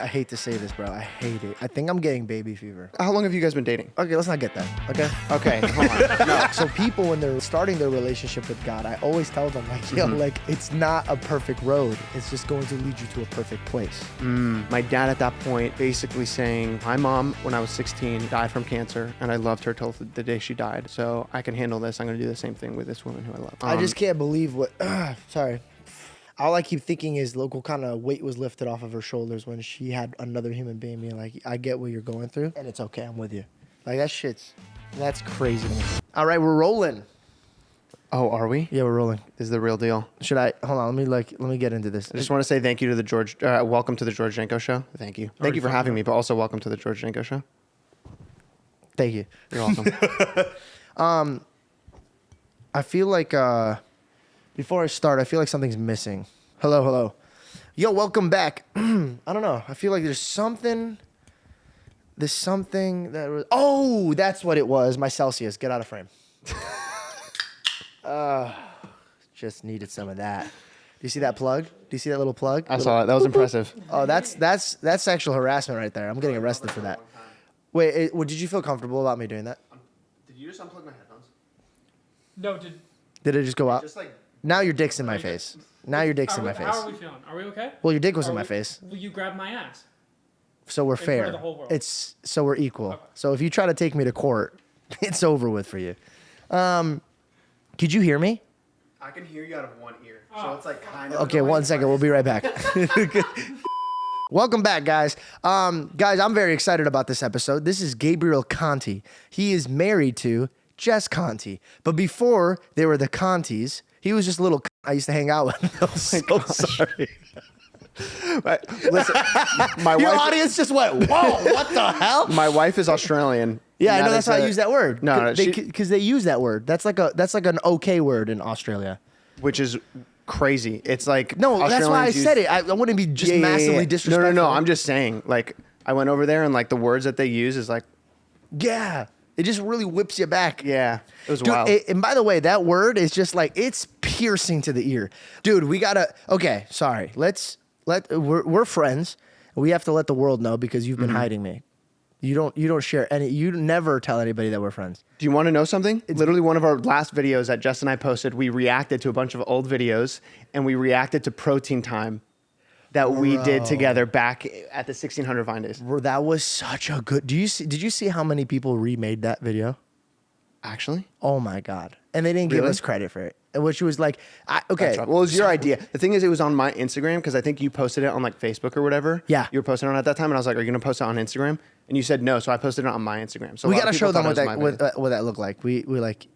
I hate to say this, bro. I hate it. I think I'm getting baby fever. How long have you guys been dating? Okay, let's not get that. Okay. Okay, hold on. No. So people, when they're starting their relationship with God, I always tell them, like, yo, like, it's not a perfect road. It's just going to lead you to a perfect place. My dad at that point basically saying, my mom, when I was 16, died from cancer, and I loved her till the day she died. So I can handle this. I'm going to do the same thing with this woman who I love. I just can't believe what, sorry. All I keep thinking is, look, what kind of weight was lifted off of her shoulders when she had another human being being like, I get what you're going through, and it's okay, I'm with you. Like, that's crazy to me. All right, we're rolling. Oh, are we? Yeah, we're rolling. This is the real deal. Hold on, let me get into this. I just want to say thank you to the welcome to the George Janko show. Thank you. Thank you for having me, but also welcome to the George Janko show. Thank you. You're welcome. I feel like, before I start, I feel like something's missing. Hello. Yo, welcome back. I don't know. I feel like there's something that was... Oh, that's what it was. My Celsius. Get out of frame. Just needed some of that. Do you see that plug? Do you see that little plug? I saw it. That was impressive. Oh, that's sexual harassment right there. I'm getting arrested for that. Wait, did you feel comfortable about me doing that? Did you just unplug my headphones? No, Did it just go out? Just like... Now your dick's in my face. Now your dick's in my face. How are we feeling? Are we okay? Well, your dick was in my face. Well, you grabbed my ass. So we're front fair. of the whole world. So we're equal. Okay. So if you try to take me to court, it's over with for you. Could you hear me? I can hear you out of one ear. So it's like kind of... Okay, 1 second. We'll be right back. Welcome back, guys. Guys, I'm very excited about this episode. This is Gabriel Conte. He is married to Jess Conte. But before they were the Contes, he was just a little I used to hang out with. I'm so sorry. Listen, my Your wife... audience just went, whoa, what the hell? My wife is Australian. Yeah, I know that's why I use that word. No, because they use that word. That's like an okay word in Australia. Which is crazy. It's like... No, that's why I Australians said it. I wouldn't be just massively disrespectful. No. I'm just saying, like, I went over there and like the words that they use is like... Yeah. It just really whips you back. Yeah. It was Dude, wild. And by the way, that word is just like, it's piercing to the ear. Dude, we gotta... Okay, sorry. We're friends. We have to let the world know because you've been hiding me. You don't share any... You never tell anybody that we're friends. Do you want to know something? Literally one of our last videos that Jess and I posted, we reacted to a bunch of old videos and we reacted to Protein Time that we did together back at the 1600 Vine days. That was such a good... Did you see how many people remade that video? Actually? Oh my God. And they didn't give us credit for it. Which was like, okay. Well, it was your idea. The thing is, it was on my Instagram because I think you posted it on like Facebook or whatever. Yeah. You were posting it on at that time and I was like, are you going to post it on Instagram? And you said no, so I posted it on my Instagram. So we got to show them what that looked like. We like...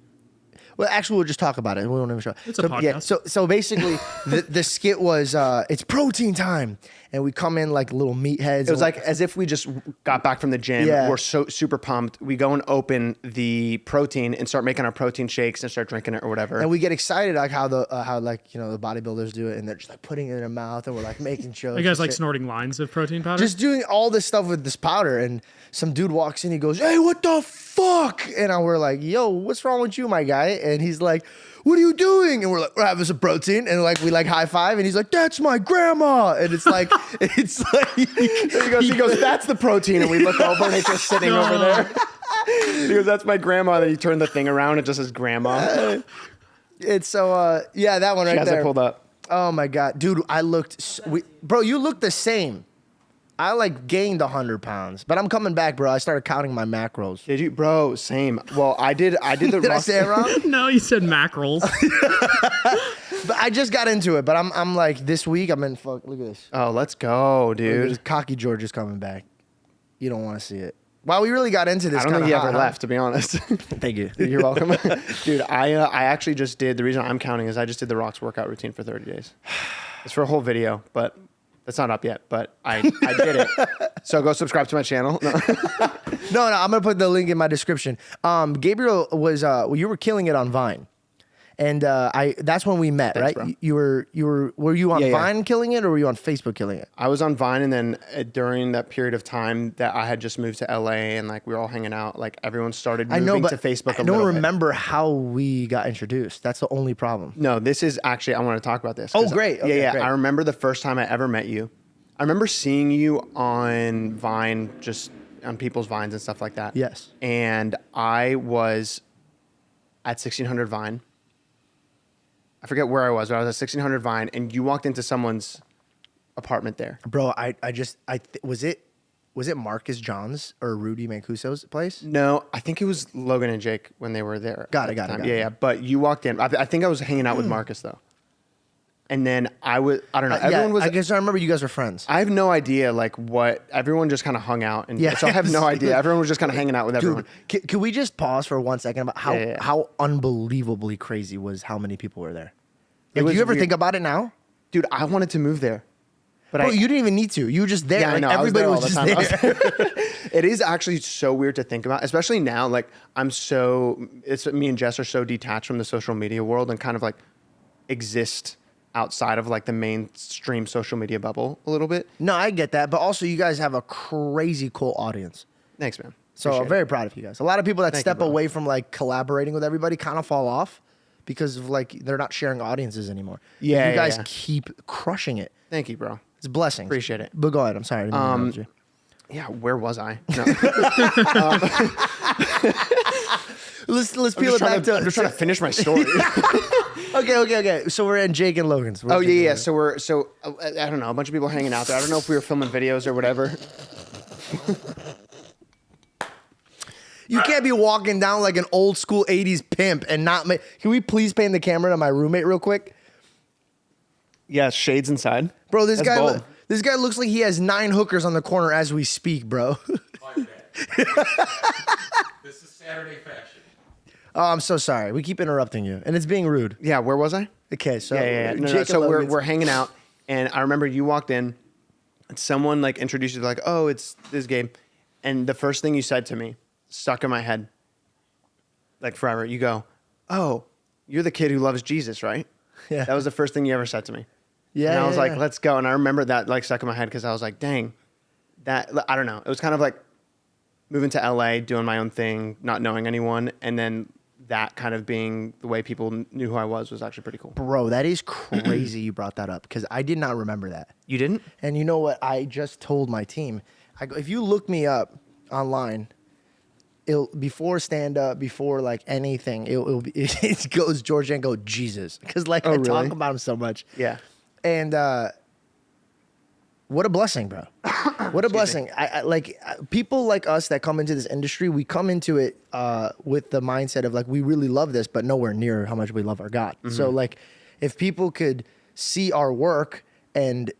Well, actually, we'll just talk about it. We won't even show it. It's a podcast. Yeah, so basically, the skit was, it's protein time. And we come in like little meatheads. It was like as if we just got back from the gym. Yeah. We're so super pumped. We go and open the protein and start making our protein shakes and start drinking it or whatever. And we get excited like how the bodybuilders do it. And they're just like putting it in their mouth. And we're like making jokes. You guys like snorting lines of protein powder? Just doing all this stuff with this powder. And some dude walks in. He goes, hey, what the fuck? And we're like, yo, what's wrong with you, my guy? And he's like, what are you doing? And we're like, we're having some protein. And like, we like high five. And he's like, that's my grandma. And it's like, he goes, that's the protein. And we look over and it's just sitting over there. He goes, that's my grandma. Then he turned the thing around. It just says grandma. It's so, yeah, that one right there. She has it pulled up. Oh my God. Dude, bro, you look the same. I like gained 100 pounds, but I'm coming back, bro. I started counting my macros. Did you, bro? Same. Well, I did the. Did I say it wrong? No, you said mackerels. But I just got into it. But I'm like this week. I'm in. Fuck. Look at this. Oh, let's go, dude. Cocky George is coming back. You don't want to see it. Wow, we really got into this. I don't think he ever left, to be honest. Thank you. You're welcome, dude. I actually just did. The reason I'm counting is I just did the Rock's workout routine for 30 days. It's for a whole video, but. That's not up yet, but I did it. So go subscribe to my channel. No. No, I'm going to put the link in my description. Gabriel was, you were killing it on Vine. And that's when we met, Thanks, right? Bro. Were you on Vine yeah. killing it or were you on Facebook killing it? I was on Vine, and then during that period of time that I had just moved to LA and like we were all hanging out, like everyone started moving to Facebook. I don't remember how we got introduced. That's the only problem. No, this is actually, I want to talk about this. Oh, great. Okay, yeah. great. I remember the first time I ever met you. I remember seeing you on Vine, just on people's Vines and stuff like that. Yes. And I was at 1600 Vine. I forget where I was, but I was at 1600 Vine, and you walked into someone's apartment there. Bro, was it Marcus John's or Rudy Mancuso's place? No, I think it was Logan and Jake when they were there. Got it. Yeah. But you walked in. I think I was hanging out with Marcus though. And then I don't know. Everyone was. I guess I remember you guys were friends. I have no idea like what everyone just kind of hung out and Yeah. so I have no idea. Everyone was just kind of hanging out with everyone. Dude, can we just pause for 1 second about how unbelievably crazy was how many people were there? It Like, was do you ever weird. think about it now? Dude, I wanted to move there. But Bro, you didn't even need to. You were just there. Yeah, I Like, know. I was everybody there all was the just time. there. It is actually so weird to think about, especially now. Like it's me and Jess are so detached from the social media world and kind of like exist outside of like the mainstream social media bubble a little bit. No, I get that. But also, you guys have a crazy cool audience. Thanks, man. So Appreciate I'm it. very proud of you guys. A lot of people that Thank step you, bro. away from like collaborating with everybody kind of fall off because of like they're not sharing audiences anymore. Yeah, you guys yeah. keep crushing it. Thank you, bro. It's blessings. Appreciate it. But go ahead. I'm sorry. I didn't mean to interrupt you. Yeah, where was I? No. Let's peel it back to. I'm just trying to finish my story. Okay. So we're in Jake and Logan's. Oh yeah. So I don't know, a bunch of people hanging out there. I don't know if we were filming videos or whatever. You can't be walking down like an old school 80s pimp and not make. Can we please pan the camera to my roommate real quick? Yeah, shades inside. Bro, this That's guy bold. this guy looks like he has 9 hookers on the corner as we speak, bro. This is Saturday fashion. Oh, I'm so sorry. We keep interrupting you, and it's being rude. Yeah, where was I? Okay, so Yeah. No, Jake and so Logan's- we're hanging out, and I remember you walked in, and someone like introduced you to like, oh, it's this Gabe, and the first thing you said to me stuck in my head, like forever. You go, oh, you're the kid who loves Jesus, right? Yeah. That was the first thing you ever said to me. Yeah, And I was yeah, like, yeah. let's go. And I remember that like stuck in my head because I was like, dang, that I don't know. It was kind of like moving to LA, doing my own thing, not knowing anyone, and then that kind of being the way people knew who I was actually pretty cool. Bro, that is crazy you brought that up because I did not remember that. You didn't? And you know what? I just told my team. I go, if you look me up online, before stand up, before like anything, it goes George Janko Jesus because like I talk really? about him so much. Yeah. And what a blessing, bro. What a blessing. I like people like us that come into this industry, we come into it with the mindset of like, we really love this, but nowhere near how much we love our God. So like if people could see our work and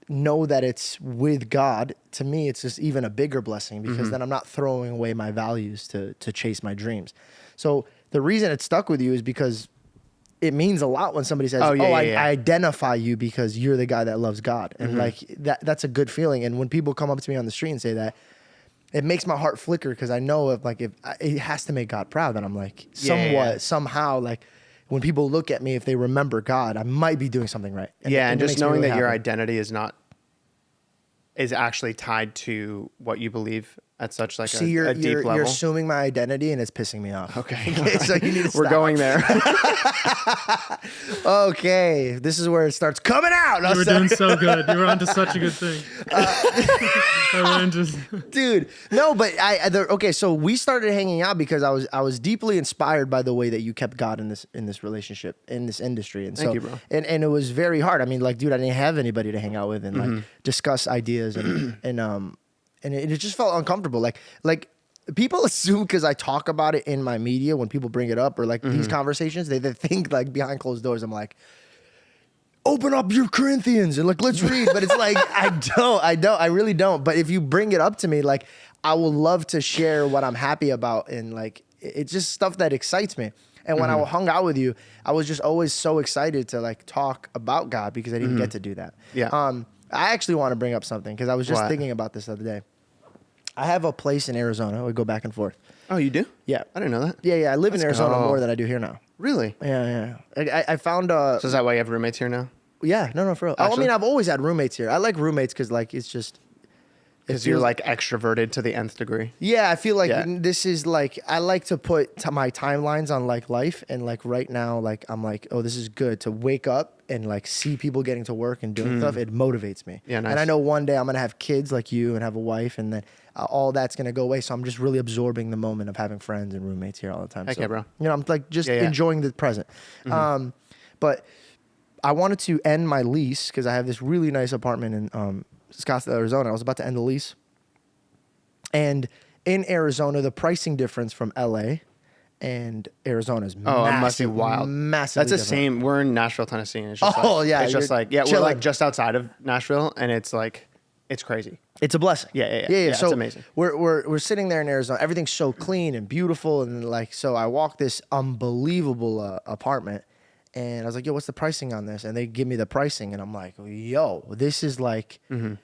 know that it's with God, to me, it's just even a bigger blessing because then I'm not throwing away my values to chase my dreams. So the reason it stuck with you is because it means a lot when somebody says, I identify you because you're the guy that loves God. And like that's a good feeling. And when people come up to me on the street and say that, it makes my heart flicker because I know if it has to make God proud. That I'm like somehow like when people look at me, if they remember God, I might be doing something right. And it just makes me knowing really that your happy. identity is actually tied to what you believe at such like See, a deep level. You're assuming my identity and it's pissing me off. Okay. So you need to We're stop. going there. Okay, this is where it starts coming out. You were doing so good. You were onto such a good thing. Everyone just Dude, no, but okay. So we started hanging out because I was deeply inspired by the way that you kept God in this relationship in this industry, and Thank so you, bro. and it was very hard. I mean, like, dude, I didn't have anybody to hang out with and like discuss ideas and it just felt uncomfortable. Like people assume because I talk about it in my media when people bring it up or like these conversations, they think like behind closed doors, I'm like, open up your Corinthians and like, let's read. But it's like, I really don't. But if you bring it up to me, like I will love to share what I'm happy about. And like, it's just stuff that excites me. And when I hung out with you, I was just always so excited to like talk about God because I didn't get to do that. Yeah. I actually want to bring up something because I was just What? thinking about this the other day. I have a place in Arizona. We go back and forth. Oh, you do? Yeah. I didn't know that. Yeah. I live in Let's Arizona go. more than I do here now. Really? Yeah. I found So is that why you have roommates here now? yeah, no, for real. Actually? I mean, I've always had roommates here. I like roommates because like it's just Because you're like extroverted to the nth degree. Yeah, I feel like Yeah. this is like, I like to put my timelines on like life, and like right now, like I'm like, oh, this is good to wake up and like see people getting to work and doing stuff. It motivates me. Yeah, nice. And I know one day I'm gonna have kids like you and have a wife, and then all that's gonna go away. So I'm just really absorbing the moment of having friends and roommates here all the time. Heck so, yeah, bro. You know, I'm like just Yeah, yeah. enjoying the present. But I wanted to end my lease because I have this really nice apartment in Scottsdale, Arizona. I was about to end the lease. And in Arizona, the pricing difference from LA and Arizona is Oh, massive, it must be wild. Massively That's the different. same. We're in Nashville, Tennessee. And it's just Oh, like, yeah, It's just you're like, yeah, we're chilling. like just outside of Nashville, and it's like, it's crazy. It's a blessing. Yeah. Yeah, It's so amazing. We're sitting there in Arizona. Everything's so clean and beautiful, and like so. I walked this unbelievable apartment, and I was like, "Yo, what's the pricing on this?" And they give me the pricing, and I'm like, "Yo, this is like To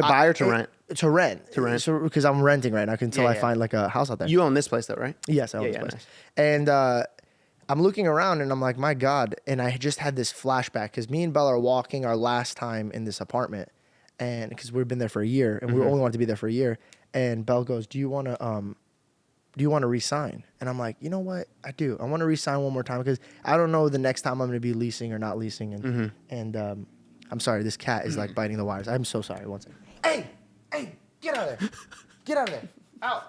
buy or to rent? to rent, To rent. So because I'm renting right now until I yeah. find like a house out there." You own this place though, right? Yes, I own Yeah, this yeah, place. nice. And I'm looking around and I'm like, my God. And I just had this flashback because me and Bella are walking our last time in this apartment. And because we've been there for a year and we only wanted to be there for a year. And Belle goes, do you want to resign? And I'm like, you know what? I do. I want to resign one more time because I don't know the next time I'm going to be leasing or not leasing. And I'm sorry, this cat is like biting the wires. I'm so sorry. One second. Hey, get out of there. Get out of there. Out.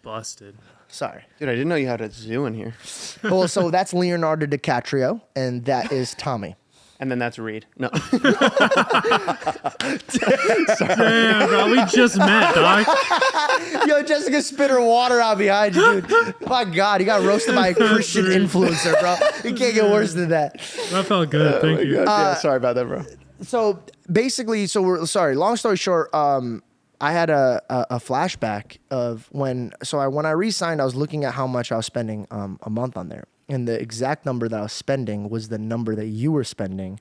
Busted. Sorry. Dude, I didn't know you had a zoo in here. Well, so that's Leonardo DiCaprio, and that is Tommy. And then that's Reed. No. Damn, bro, we just met, dog. Yo, Jessica spit her water out behind you, dude. My God, you got roasted by a Christian influencer, bro. You can't get worse than that. That felt good. Thank you. Yeah, sorry about that, bro. So basically, sorry. Long story short, I had a flashback of when I re-signed, I was looking at how much I was spending a month on there. And the exact number that I was spending was the number that you were spending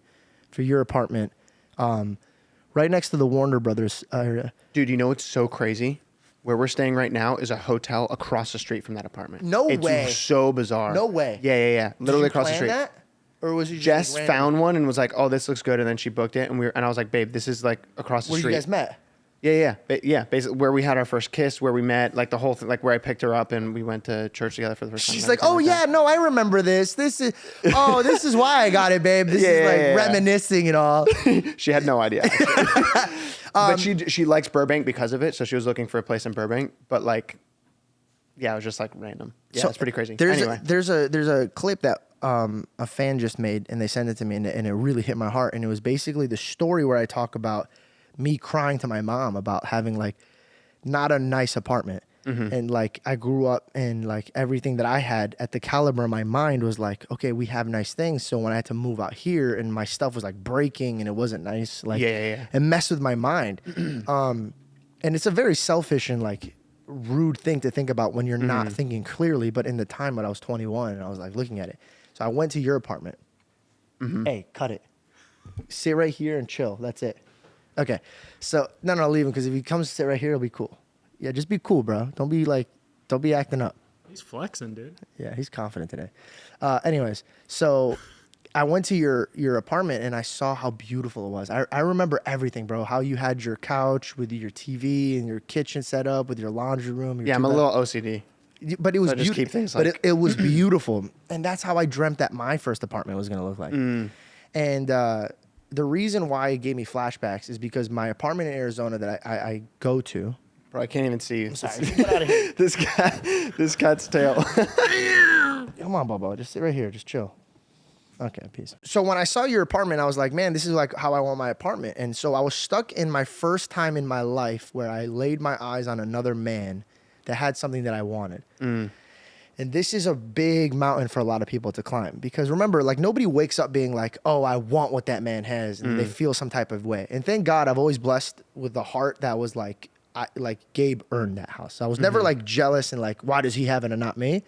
for your apartment right next to the Warner Brothers. Dude, you know what's so crazy? Where we're staying right now is a hotel across the street from that apartment. No it's way. So bizarre. No way. Yeah. Literally across the Did you street. plan that? Or was it just Jess like random? found one and was like, "Oh, this looks good," and then she booked it, and I was like, "Babe, this is like across the Where street." you guys met? Yeah. Basically, where we had our first kiss, where we met, like the whole thing, like where I picked her up and we went to church together for the first time. She's and like, everything oh yeah, that. no, I remember this. This is why I got it, babe. This is like Yeah. reminiscing and all. She had no idea. But she likes Burbank because of it, so she was looking for a place in Burbank. But like, yeah, it was just like random. Yeah, it's pretty crazy. Anyway, There's a clip that a fan just made, and they sent it to me, and it really hit my heart. And it was basically the story where I talk about me crying to my mom about having like not a nice apartment. And like I grew up and like everything that I had at the caliber of my mind was like, okay, we have nice things. So when I had to move out here and my stuff was like breaking and it wasn't nice, like Yeah. it messed with my mind. And it's a very selfish and like rude thing to think about when you're not thinking clearly. But in the time when I was 21 and I was like looking at it. So I went to your apartment. Hey, cut it. Sit right here and chill. That's it. Okay. So no, leave him because if he comes to sit right here, it'll be cool. Yeah, just be cool, bro. Don't be acting up. He's flexing, dude. Yeah, he's confident today. Anyways, so I went to your apartment and I saw how beautiful it was. I remember everything, bro. How you had your couch with your TV and your kitchen set up with your laundry room. Your yeah, I'm a little OCD. But it was So I just beautiful. keep things But like- it was beautiful, and that's how I dreamt that my first apartment was gonna look like. And the reason why it gave me flashbacks is because my apartment in Arizona that I go to. Bro, I can't even see you. Sorry, get out of here. This cat's tail. Come on, Bobo. Just sit right here. Just chill. Okay, peace. So when I saw your apartment, I was like, man, this is like how I want my apartment. And so I was stuck in my first time in my life where I laid my eyes on another man that had something that I wanted. And this is a big mountain for a lot of people to climb. Because remember, like nobody wakes up being like, oh, I want what that man has. And they feel some type of way. And thank God I've always blessed with the heart that was like, Gabe earned that house. So I was never like jealous and like, why does he have it and not me?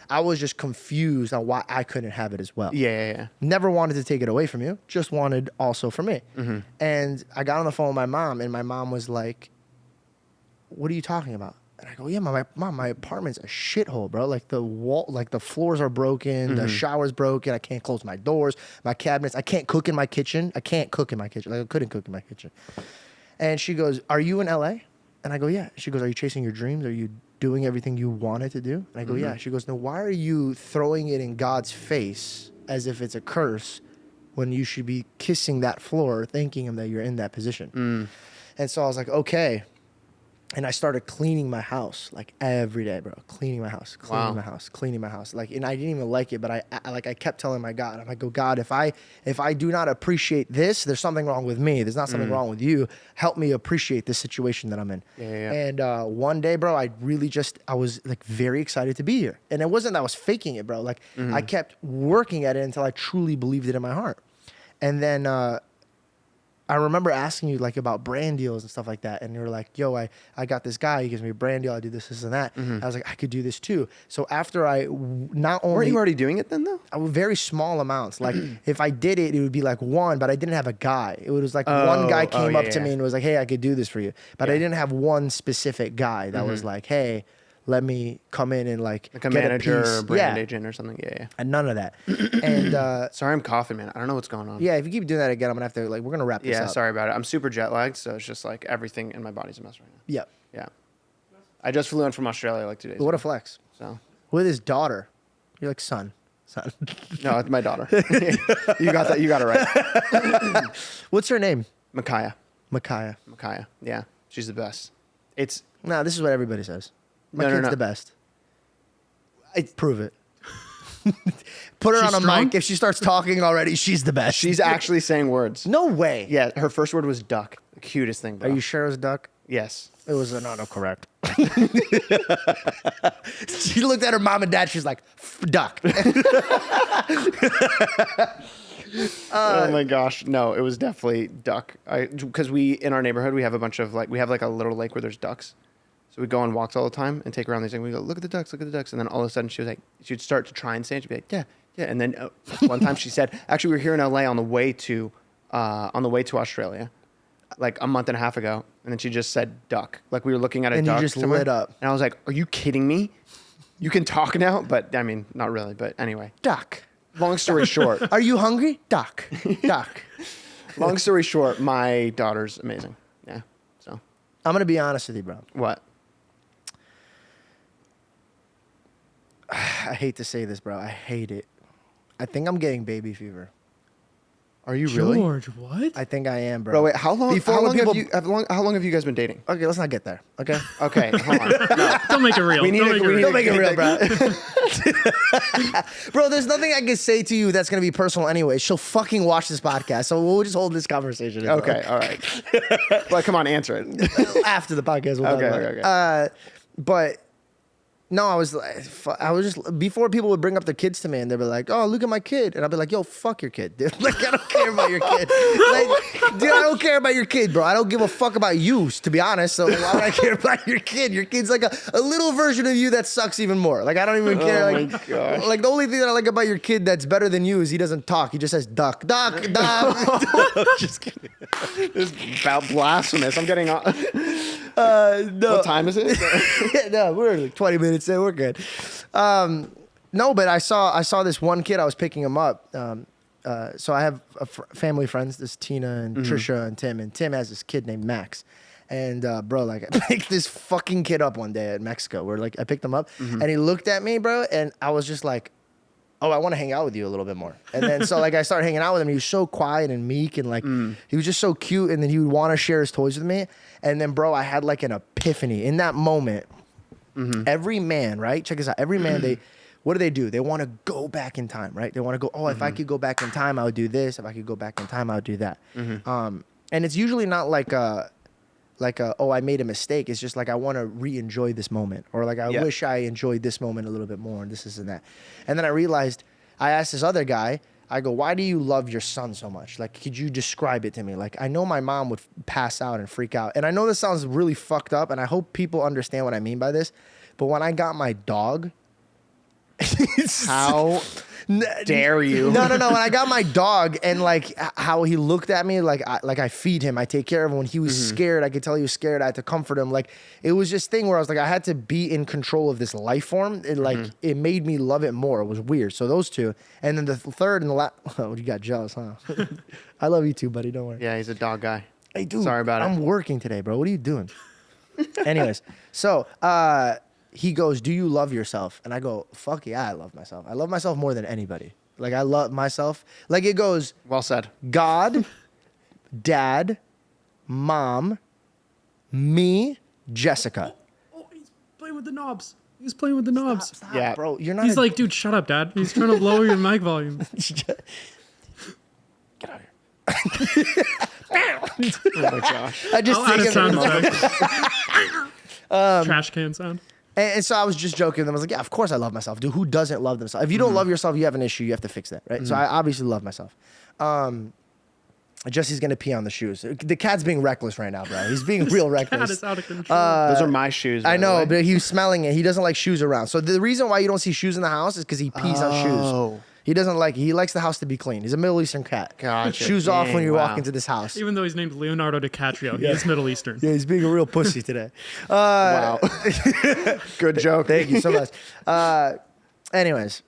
I was just confused on why I couldn't have it as well. Yeah. Never wanted to take it away from you, just wanted also for me. And I got on the phone with my mom, and my mom was like, what are you talking about? And I go, yeah, my apartment's a shithole, bro. Like the wall, like the floors are broken, the shower's broken, I can't close my doors, my cabinets, I can't cook in my kitchen. Like I couldn't cook in my kitchen. And she goes, "Are you in LA?" And I go, "Yeah." She goes, "Are you chasing your dreams? Are you doing everything you wanted to do?" And I go, "Yeah." She goes, "No, why are you throwing it in God's face as if it's a curse when you should be kissing that floor, thanking him that you're in that position?" And so I was like, "Okay." And I started cleaning my house like every day, bro. Cleaning my house, cleaning my house, cleaning my house. Like, and I didn't even like it, but I kept telling my God, I'm like, "Oh God, if I do not appreciate this, there's something wrong with me. There's not something wrong with you. Help me appreciate this situation that I'm in." Yeah. And one day, bro, I was like very excited to be here, and it wasn't that I was faking it, bro. Like I kept working at it until I truly believed it in my heart, and then. I remember asking you like about brand deals and stuff like that. And you were like, "Yo, I got this guy. He gives me a brand deal. I do this and that." I was like, "I could do this too." So after not only... Weren't you already doing it then though? Very small amounts. Like if I did it, it would be like one, but I didn't have a guy. It was like one guy came up to me and was like, "Hey, I could do this for you." But I didn't have one specific guy that was like, "Hey, let me come in and like a get manager piece." or brand agent or something. Yeah. And none of that. And Sorry, I'm coughing, man. I don't know what's going on. yeah, if you keep doing that again, I'm gonna have to like we're gonna wrap this Yeah, up. sorry about it. I'm super jet lagged, so it's just like everything in my body's a mess right now. Yeah. Yeah. I just flew in from Australia like 2 days What a ago. flex. So With his daughter. You're like, son. no, it's my daughter. You got that. You got it right. What's her name? Micaiah. Micaiah. Yeah, she's the best. It's No, this is what everybody says. My No, no, kid's no. the best. Prove it. Put her She's on a strong? mic. If she starts talking already, she's the best. she's actually saying words. No way. Yeah, her first word was duck. The cutest thing, bro. Are you sure it was duck? Yes. It was an autocorrect. She looked at her mom and dad. She's like, duck. Oh my gosh, no, it was definitely duck. Because we in our neighborhood we have a bunch of like we have like a little lake where there's ducks. So we go on walks all the time and take her around these things. We go, look at the ducks, and then all of a sudden she was like, she'd start to try and say it. She'd be like, yeah. And then one time she said, actually, we were here in LA on the way to Australia, like a month and a half ago, and then she just said duck. Like we were looking at a And you duck just somewhere, lit up. and I was like, are you kidding me? You can talk now, but I mean, not really. But anyway, Duck. long story short, Are you hungry? Duck. Duck. long story short, my daughter's amazing. Yeah. So I'm going to be honest with you, bro. what? I hate to say this, bro. I hate it. I think I'm getting baby fever. Are you really? George, what? I think I am, bro. Bro, wait. How long? Before How when long, people... how long have you guys been dating? Okay, let's not get there. Okay? Okay, hold on. No. Don't make it real. We need Don't to- make it we need real. Don't make it real, bro. Bro, there's nothing I can say to you that's going to be personal anyway. She'll fucking watch this podcast, so we'll just hold this conversation. Okay, all right. But come on, answer it. After the podcast, we'll Okay, talk about okay, it. But no, I was just, before people would bring up their kids to me and they'd be like, "Oh, look at my kid." And I'd be like, "Yo, fuck your kid, dude. Like, I don't care about your kid. Like, dude, I don't care about your kid, bro. I don't give a fuck about you, to be honest. So why would I care about your kid? Your kid's like a little version of you that sucks even more. Like, I don't even care. Oh Like, my gosh. like, the only thing that I like about your kid that's better than you is he doesn't talk. He just says duck, duck, duck. Just kidding. This is about blasphemous. I'm getting on. No. What time is it? No, we're like 20 minutes in. We're good. No, but I saw this one kid. I was picking him up. So I have family friends. This Tina and Trisha and Tim has this kid named Max. And bro, like I picked this fucking kid up one day at Mexico. Where like I picked him up, and he looked at me, bro, and I was just like, "Oh, I want to hang out with you a little bit more." And then so like I started hanging out with him. He was so quiet and meek, and like he was just so cute. And then he would want to share his toys with me. And then, bro, I had like an epiphany in that moment. Every man, right? Check this out. Every man, what do? They want to go back in time, right? They want to go, "Oh, if I could go back in time, I would do this. If I could go back in time, I would do that." And it's usually not like oh, I made a mistake. It's just like I want to re-enjoy this moment, or like I wish I enjoyed this moment a little bit more, and this and that. And then I realized, I asked this other guy, I go, "Why do you love your son so much? Like, could you describe it to me? Like, I know my mom would pass out and freak out, and I know this sounds really fucked up, and I hope people understand what I mean by this, but when I got my dog, How dare you? No. When I got my dog and like how he looked at me, like I feed him, I take care of him. When he was scared, I could tell he was scared. I had to comfort him. Like it was this thing where I was like, I had to be in control of this life form. It it made me love it more. It was weird. So those two, and then the third and the last. Oh, you got jealous, huh? I love you too, buddy. Don't worry. Yeah, he's a dog guy. Hey, dude. Sorry about it. I'm working today, bro. What are you doing? Anyways, so he goes, "Do you love yourself?" And I go, "Fuck yeah, I love myself. I love myself more than anybody. Like I love myself." Like it goes, Well said. God, Dad, Mom, me, Jessica. Oh, he's playing with the knobs. He's playing with the knobs. Stop, Yeah. bro. You're not. He's like, dude, shut up, Dad. He's trying to lower your mic volume. Get out of here. Oh my gosh. I just I'll add a think sound of it. effect. Trash can sound. And so I was just joking with them. I was like, yeah, of course I love myself. Dude, who doesn't love themselves? If you don't love yourself, you have an issue. You have to fix that, right? So I obviously love myself. Jesse's going to pee on the shoes. The cat's being reckless right now, bro. He's being real reckless. Cat is out of control. Those are my shoes. by I the know, way. but he's smelling it. He doesn't like shoes around. So the reason why you don't see shoes in the house is because he pees on Oh. shoes. He doesn't like it. He likes the house to be clean. He's a Middle Eastern cat. Gotcha. Shoes off when Dang, you wow. walk into this house. Even though he's named Leonardo DiCaprio, he is Middle Eastern. Yeah, he's being a real pussy today. Wow. Good joke. Thank you so much. Anyways,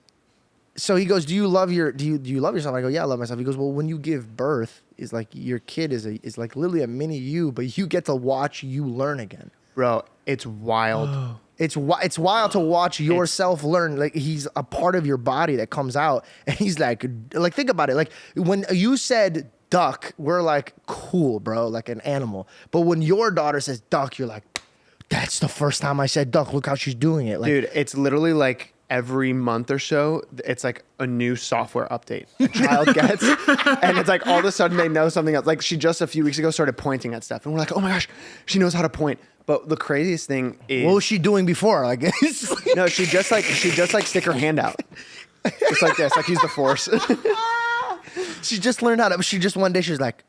so he goes, "Do you love yourself?" I go, "Yeah, I love myself." He goes, "Well, when you give birth, is like your kid is like literally a mini you, but you get to watch you learn again. Bro, it's wild. It's wild to watch yourself learn. Like he's a part of your body that comes out, and he's like think about it. Like when you said duck, we're like cool, bro, like an animal. But when your daughter says duck, you're like, that's the first time I said duck. Look how she's doing it, like, Dude, it's literally like every month or so, it's like a new software update a child gets. And it's like all of a sudden they know something else. Like she just a few weeks ago started pointing at stuff. And we're like, oh my gosh, she knows how to point. But the craziest thing is... What was she doing before? Like, No, she just like stick her hand out. Just like this, like use the force. she just learned how to. She just one day she's like,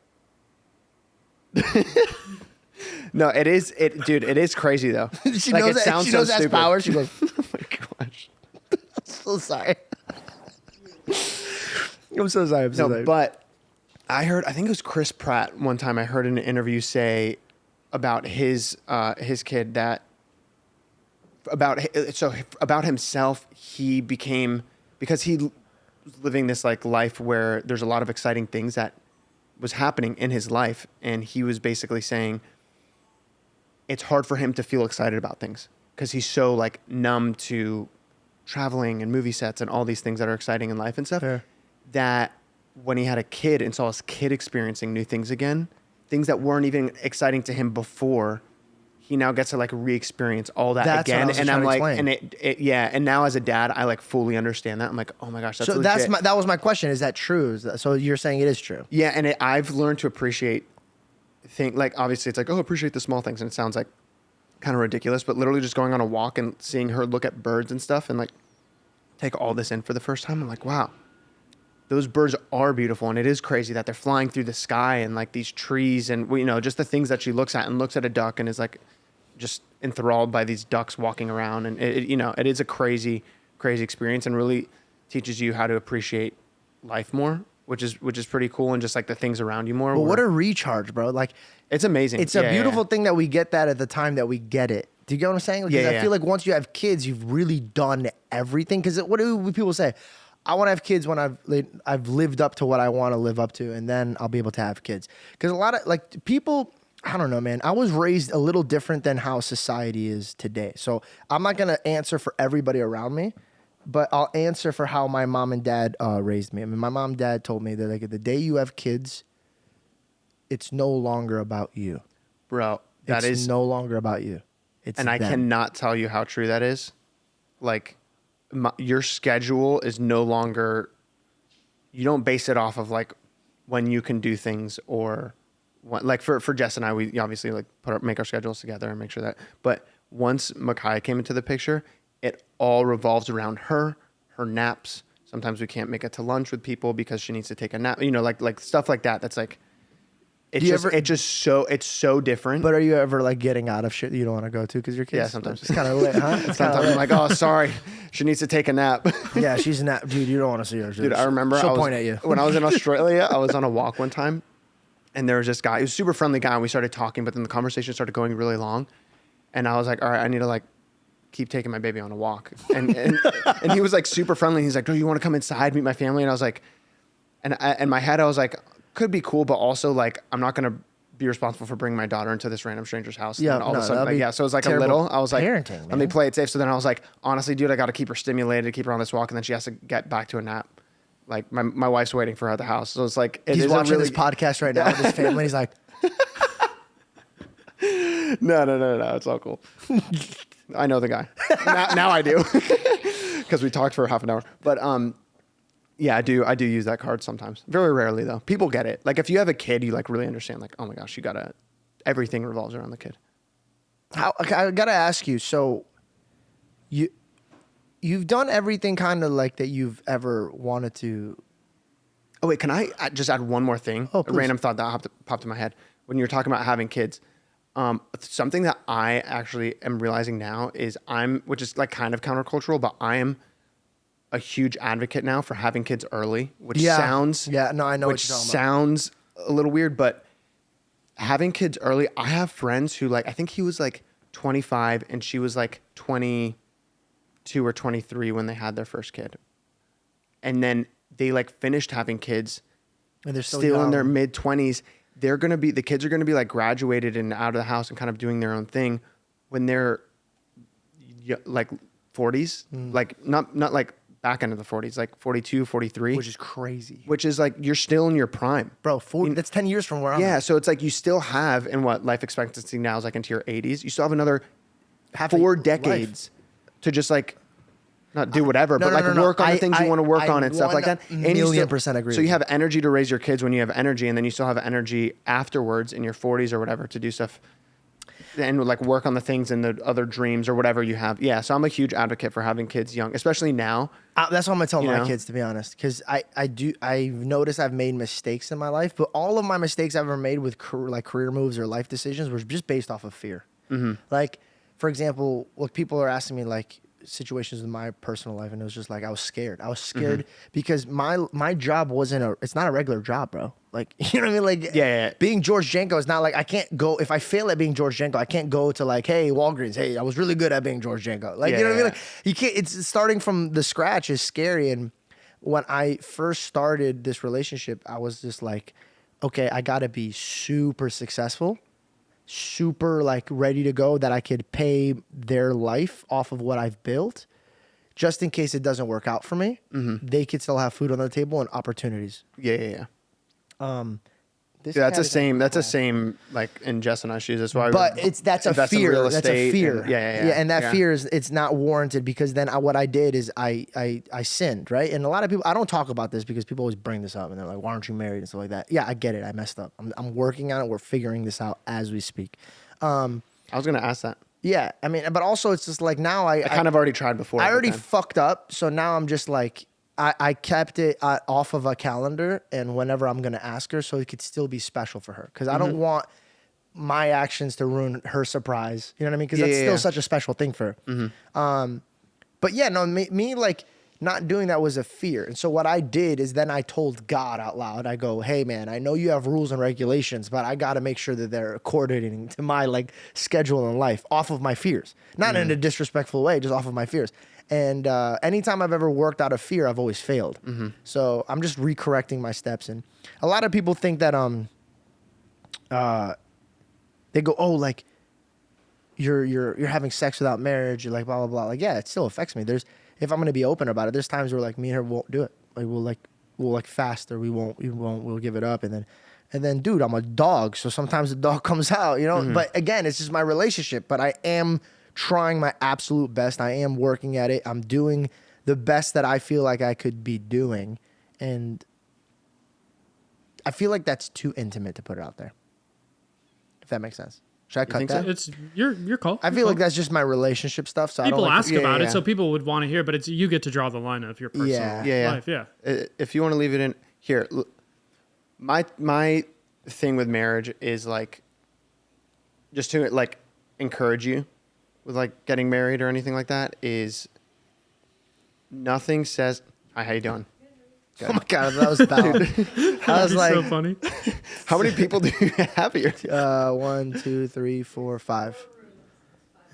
No, it is crazy though. she Like, knows it sounds she so knows that's stupid. power. She goes, Oh my gosh. so sorry. I'm so sorry. I'm so No, sorry. but I think it was Chris Pratt one time. I heard in an interview say about his kid about himself. He became, because he was living this like life where there's a lot of exciting things that was happening in his life, and he was basically saying it's hard for him to feel excited about things because he's so like numb to traveling and movie sets and all these things that are exciting in life and stuff. Fair. That when he had a kid and saw his kid experiencing new things again, things that weren't even exciting to him before, he now gets to like re-experience all that That's what I again. was And just I'm trying like, to and and now as a dad, I like fully understand that. I'm like, oh my gosh, that's so legit. that was my question. Is that true? So you're saying it is true? Yeah, and I've learned to appreciate like obviously it's like, oh, appreciate the small things, and it sounds like kind of ridiculous, but literally just going on a walk and seeing her look at birds and stuff and like take all this in for the first time, I'm like, wow, those birds are beautiful, and it is crazy that they're flying through the sky and like these trees and just the things that she looks at, and looks at a duck and is like just enthralled by these ducks walking around, and it is a crazy experience, and really teaches you how to appreciate life more, which is pretty cool, and just like the things around you more. But what a recharge, bro! Like It's amazing. it's a beautiful thing that we get that at the time that we get it. Do you get what I'm saying? Because I feel like once you have kids, you've really done everything. Because what do people say? I want to have kids when I've lived up to what I want to live up to, and then I'll be able to have kids. Because a lot of like people, I don't know, man. I was raised a little different than how society is today. So I'm not gonna answer for everybody around me, but I'll answer for how my mom and dad raised me. I mean, my mom and dad told me that like the day you have kids, it's no longer about you. Bro, It's no longer about you. It's and I them. cannot tell you how true that is. Like, your schedule is no longer, you don't base it off of like when you can do things, or what, like for Jess and I, we obviously like make our schedules together and make sure that, but once Makai came into the picture, it all revolves around her naps. Sometimes we can't make it to lunch with people because she needs to take a nap, like stuff like that. That's like, it's so different. But are you ever like getting out of shit that you don't want to go to because your kids? Yeah, sometimes. It's kind of lit, huh? It's kind sometimes of I'm lit. like, oh, sorry, she needs to take a nap. Yeah, she's a nap. Dude, you don't want to see her. Dude, I remember She'll point at you. when I was in Australia, I was on a walk one time, and there was this guy. He was a super friendly guy, and we started talking, but then the conversation started going really long, and I was like, all right, I need to like keep taking my baby on a walk, and he was like super friendly. He's like, do you want to come inside, meet my family? And I was like, in my head, I was like, could be cool, but also like I'm not gonna be responsible for bringing my daughter into this random stranger's house. Yeah, And then all of a no, sudden, that'd like, be yeah. So it was like a terrible little, I was like, parenting, let me man. play it safe. So then I was like, honestly, dude, I got to keep her stimulated, keep her on this walk. And then she has to get back to a nap. Like my wife's waiting for her at the house. So it's like, He's watching this podcast right now with his family. He's like, No. It's all cool. I know the guy. now I do. Because we talked for half an hour. But yeah, I do use that card sometimes. Very rarely though. People get it. Like if you have a kid, you like really understand like, oh my gosh, everything revolves around the kid. I gotta ask you. So, you've done everything kind of like that you've ever wanted to. Oh wait, can I just add one more thing? Oh, a please. random thought that popped in my head when you were talking about having kids. Something that I actually am realizing now is which is like kind of countercultural, but I am a huge advocate now for having kids early, which sounds I know what you're which talking about. sounds a little weird, but having kids early, I have friends who like I think he was like 25 and she was like 22 or 23 when they had their first kid, and then they like finished having kids, And they're still in young. their mid 20s. The kids are gonna be like graduated and out of the house and kind of doing their own thing when they're like 40s, like not like back end of the 40s, like 42, 43, Which is crazy. which is like you're still in your prime. Bro, 40, that's 10 years from where I'm Yeah, at. so it's like you still have, and what life expectancy now is like into your 80s. You still have another Half a 4 life. decades to just like not do whatever, No, but no, like no, no. work on the things you want to work I on and stuff like that. And you million still- percent agree So with you you. have energy to raise your kids when you have energy, and then you still have energy afterwards in your 40s or whatever to do stuff and like work on the things and the other dreams or whatever you have. Yeah, so I'm a huge advocate for having kids young, especially now. That's what I'm gonna tell You my know? kids, to be honest, because I've noticed I've made mistakes in my life, but all of my mistakes I've ever made with career moves or life decisions were just based off of fear. Mm-hmm. Like, for example, what people are asking me, like situations in my personal life, and it was just like I was scared. I was scared Mm-hmm. because my job it's not a regular job, bro. Like, you know what I mean? Like, Yeah. being George Janko is not like, I can't go, if I fail at being George Janko, I can't go to like, hey, Walgreens, hey, I was really good at being George Janko. Like, you know what I mean? Yeah. Like, you can't, it's starting from the scratch is scary. And when I first started this relationship, I was just like, okay, I gotta be super successful, super like ready to go, that I could pay their life off of what I've built. Just in case it doesn't work out for me, they could still have food on the table and opportunities. Yeah. This Yeah, that's cat the is same. like That's the crap. same. Like in Jess and I shoes. That's why. But we that's a invest in fear. real That's a estate fear. and- yeah. And that fear is not warranted, because then what I did is I sinned, right? And a lot of people, I don't talk about this because people always bring this up and they're like, "Why aren't you married?" and stuff like that. Yeah, I get it. I messed up. I'm working on it. We're figuring this out as we speak. I was gonna ask that. Yeah, I mean, but also it's just like now I kind of already tried before. I but already then- fucked up, so now I'm just like, I kept it off of a calendar, and whenever I'm gonna ask her, so it could still be special for her, because I don't want my actions to ruin her surprise. You know what I mean? Because that's still such a special thing for her. But yeah, no, me like not doing that was a fear, and so what I did is then I told God out loud. I go, hey man, I know you have rules and regulations, but I got to make sure that they're coordinating to my like schedule in life off of my fears, not in a disrespectful way, just off of my fears. And anytime I've ever worked out of fear, I've always failed. So I'm just recorrecting my steps. And a lot of people think that they go, oh, like you're having sex without marriage, you're like blah blah blah. Like, yeah, it still affects me. If I'm gonna be open about it, there's times where like me and her won't do it. Like we'll fast, or we'll give it up, and then dude, I'm a dog, so sometimes the dog comes out, you know. But again, it's just my relationship. But I am trying my absolute best. I am working at it. I'm doing the best that I feel like I could be doing, and I feel like that's too intimate to put it out there. If that makes sense. Should I cut think that? so? It's your call. I feel like that's just my relationship stuff. So People I don't like ask yeah, about yeah. it, so people would want to hear, but it's you get to draw the line of your personal Yeah. life. Yeah. If you want to leave it in here, my thing with marriage is like just to like encourage you with like getting married or anything like that is nothing says. Hi, how you doing? Oh my god, that was bad. I was It's like, so funny. How many people do you have here? 1, 2, 3, 4, 5.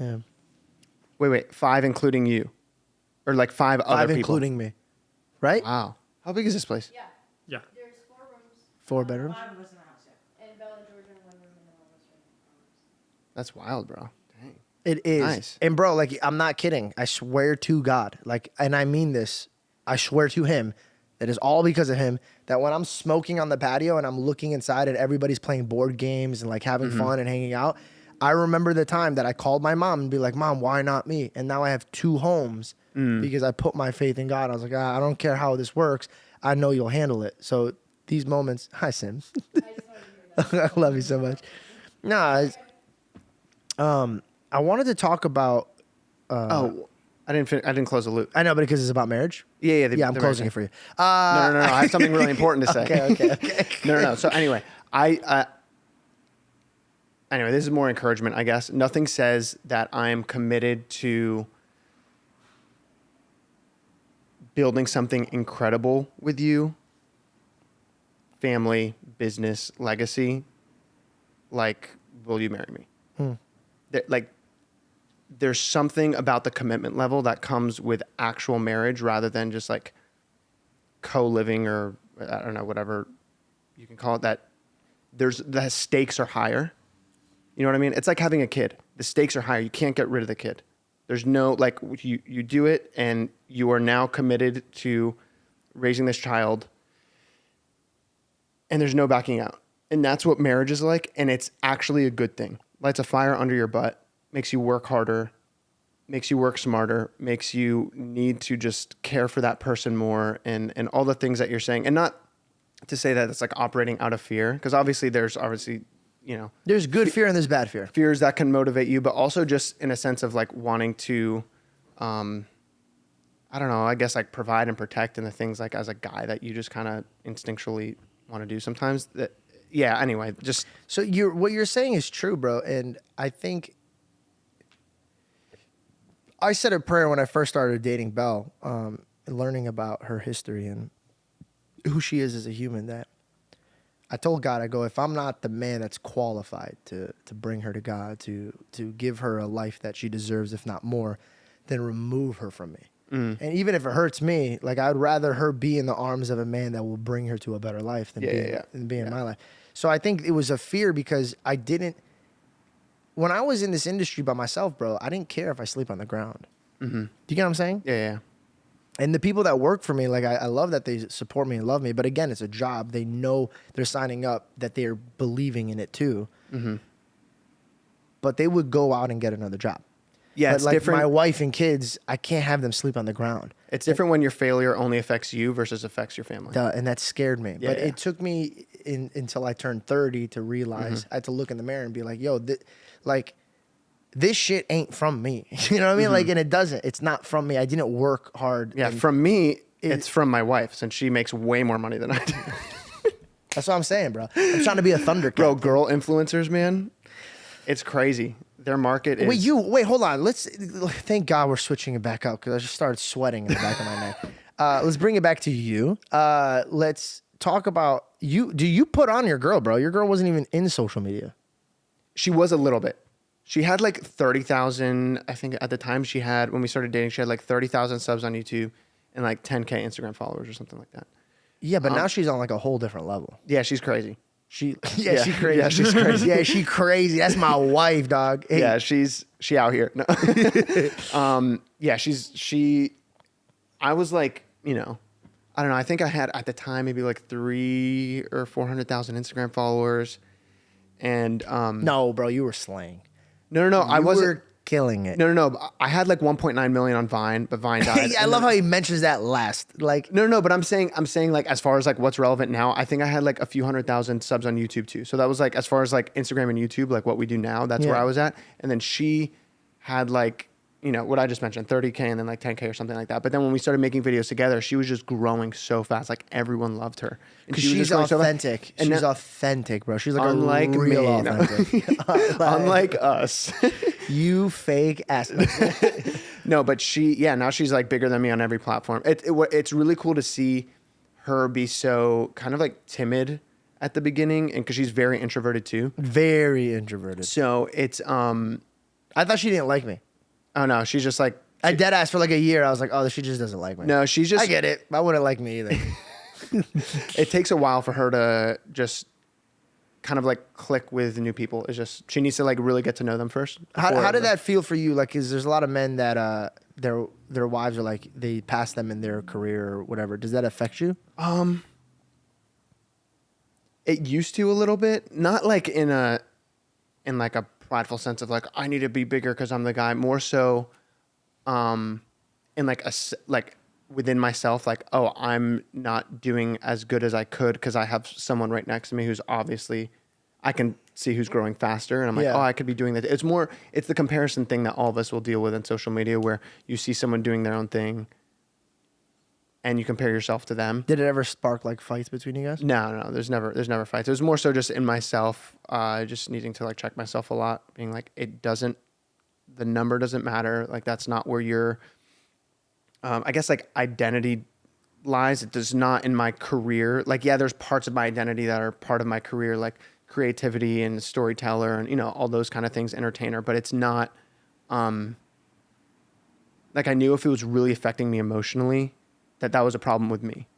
Yeah. Wait, 5 including you, or like 5 other 5 people? including me. Right? Wow, how big is this place? Yeah. Yeah. There's 4 rooms. 4 bedrooms. 5 of us in the house, yeah. And Bella and Georgia in one room. That's wild, bro. Dang. It is. Nice. And bro, like, I'm not kidding. I swear to God, like, and I mean this, I swear to him, that is all because of him, that when I'm smoking on the patio and I'm looking inside and everybody's playing board games and like having fun and hanging out, I remember the time that I called my mom and be like, Mom, why not me? And now I have 2 homes because I put my faith in God. I was like, I don't care how this works. I know you'll handle it. So these moments, hi, Sim. I love you so much. No, I wanted to talk about. I didn't close the loop. I know, but because it's about marriage. Yeah. I'm closing it for you. No. I have something really important to say. Okay. No. So anyway, anyway, this is more encouragement, I guess. Nothing says that I'm committed to building something incredible with you, family, business, legacy, like, will you marry me? There's something about the commitment level that comes with actual marriage rather than just like co-living or I don't know, whatever you can call it, that the stakes are higher. You know what I mean? It's like having a kid. The stakes are higher. You can't get rid of the kid. There's no, like, you do it and you are now committed to raising this child and there's no backing out. And that's what marriage is like. And it's actually a good thing. Lights a fire under your butt, makes you work harder, makes you work smarter, makes you need to just care for that person more and all the things that you're saying. And not to say that it's like operating out of fear, because obviously there's you know, There's good fear and there's bad fear. fears that can motivate you, but also just in a sense of like wanting to, I don't know, I guess like provide and protect and the things like as a guy that you just kind of instinctually want to do sometimes. That, yeah, anyway, just. So what you're saying is true, bro. And I think I said a prayer when I first started dating Belle, and learning about her history and who she is as a human, that I told God, I go, if I'm not the man that's qualified to bring her to God, to give her a life that she deserves, if not more, then remove her from me. And even if it hurts me, like, I'd rather her be in the arms of a man that will bring her to a better life than be in my life. So I think it was a fear because when I was in this industry by myself, bro, I didn't care if I sleep on the ground. Do you get what I'm saying? Yeah. And the people that work for me, like, I love that they support me and love me. But again, it's a job. They know they're signing up, that they're believing in it too. But they would go out and get another job. Yeah, but it's like different. My wife and kids, I can't have them sleep on the ground. It's different when your failure only affects you versus affects your family. And that scared me. Yeah, but yeah. it took me until I turned 30 to realize I had to look in the mirror and be like, yo, this shit ain't from me. You know what I mean? Like, and it doesn't. It's not from me. I didn't work hard. Yeah, from me, it's from my wife, since she makes way more money than I do. That's what I'm saying, bro. I'm trying to be a Thundercat. Bro, girl influencers, man, it's crazy. Their market is... Wait, hold on. Thank God we're switching it back up because I just started sweating in the back of my neck. Let's bring it back to you. Let's talk about you. Do you put on your girl, bro? Your girl wasn't even in social media. She was a little bit. She had like 30,000, I think at the time when we started dating, she had like 30,000 subs on YouTube and like 10K Instagram followers or something like that. Yeah, but now she's on like a whole different level. Yeah, she's crazy. She crazy. Yeah, she's crazy. Yeah, she crazy. That's my wife, dog. Hey. Yeah, she out here. No. I was like, you know, I don't know. I think I had at the time maybe like 300,000 or 400,000 Instagram followers. And no, bro, you were slaying. No. I wasn't. You were killing it. No. I had like 1.9 million on Vine, but Vine died. I love how he mentions that last. Like, No, but I'm saying like as far as like what's relevant now, I think I had like a few 100,000 subs on YouTube too. So that was like as far as like Instagram and YouTube, like what we do now, that's where I was at. And then she had like, you know, what I just mentioned, 30K and then like 10K or something like that. But then when we started making videos together, she was just growing so fast. Like everyone loved her. because she's authentic. And she's now, authentic, bro. She's like unlike a real me, no. authentic. unlike us. You fake ass. No, but now she's like bigger than me on every platform. It's really cool to see her be so kind of like timid at the beginning, and because she's very introverted too. Very introverted. So it's I thought she didn't like me. oh no, she's just like I dead ass for like a year. I was like, oh, she just doesn't like me. no, she's just I get it. I wouldn't like me either. it takes a while for her to just kind of like click with new people. It's just she needs to like really get to know them first. How did that feel for you? Like, is there's a lot of men that their wives are like they pass them in their career or whatever. Does that affect you? It used to a little bit, not like in like a prideful sense of like I need to be bigger because I'm the guy. More so, in like like within myself, like oh I'm not doing as good as I could because I have someone right next to me who's obviously I can see who's growing faster, and I'm like oh I could be doing that. It's the comparison thing that all of us will deal with in social media where you see someone doing their own thing. And you compare yourself to them. Did it ever spark like fights between you guys? No. There's never fights. It was more so just in myself, just needing to like check myself a lot, being like, the number doesn't matter. Like that's not where your, I guess like identity lies. It does not in my career. Like, yeah, there's parts of my identity that are part of my career, like creativity and storyteller and, all those kind of things, entertainer, but it's not, like I knew if it was really affecting me emotionally, that was a problem with me,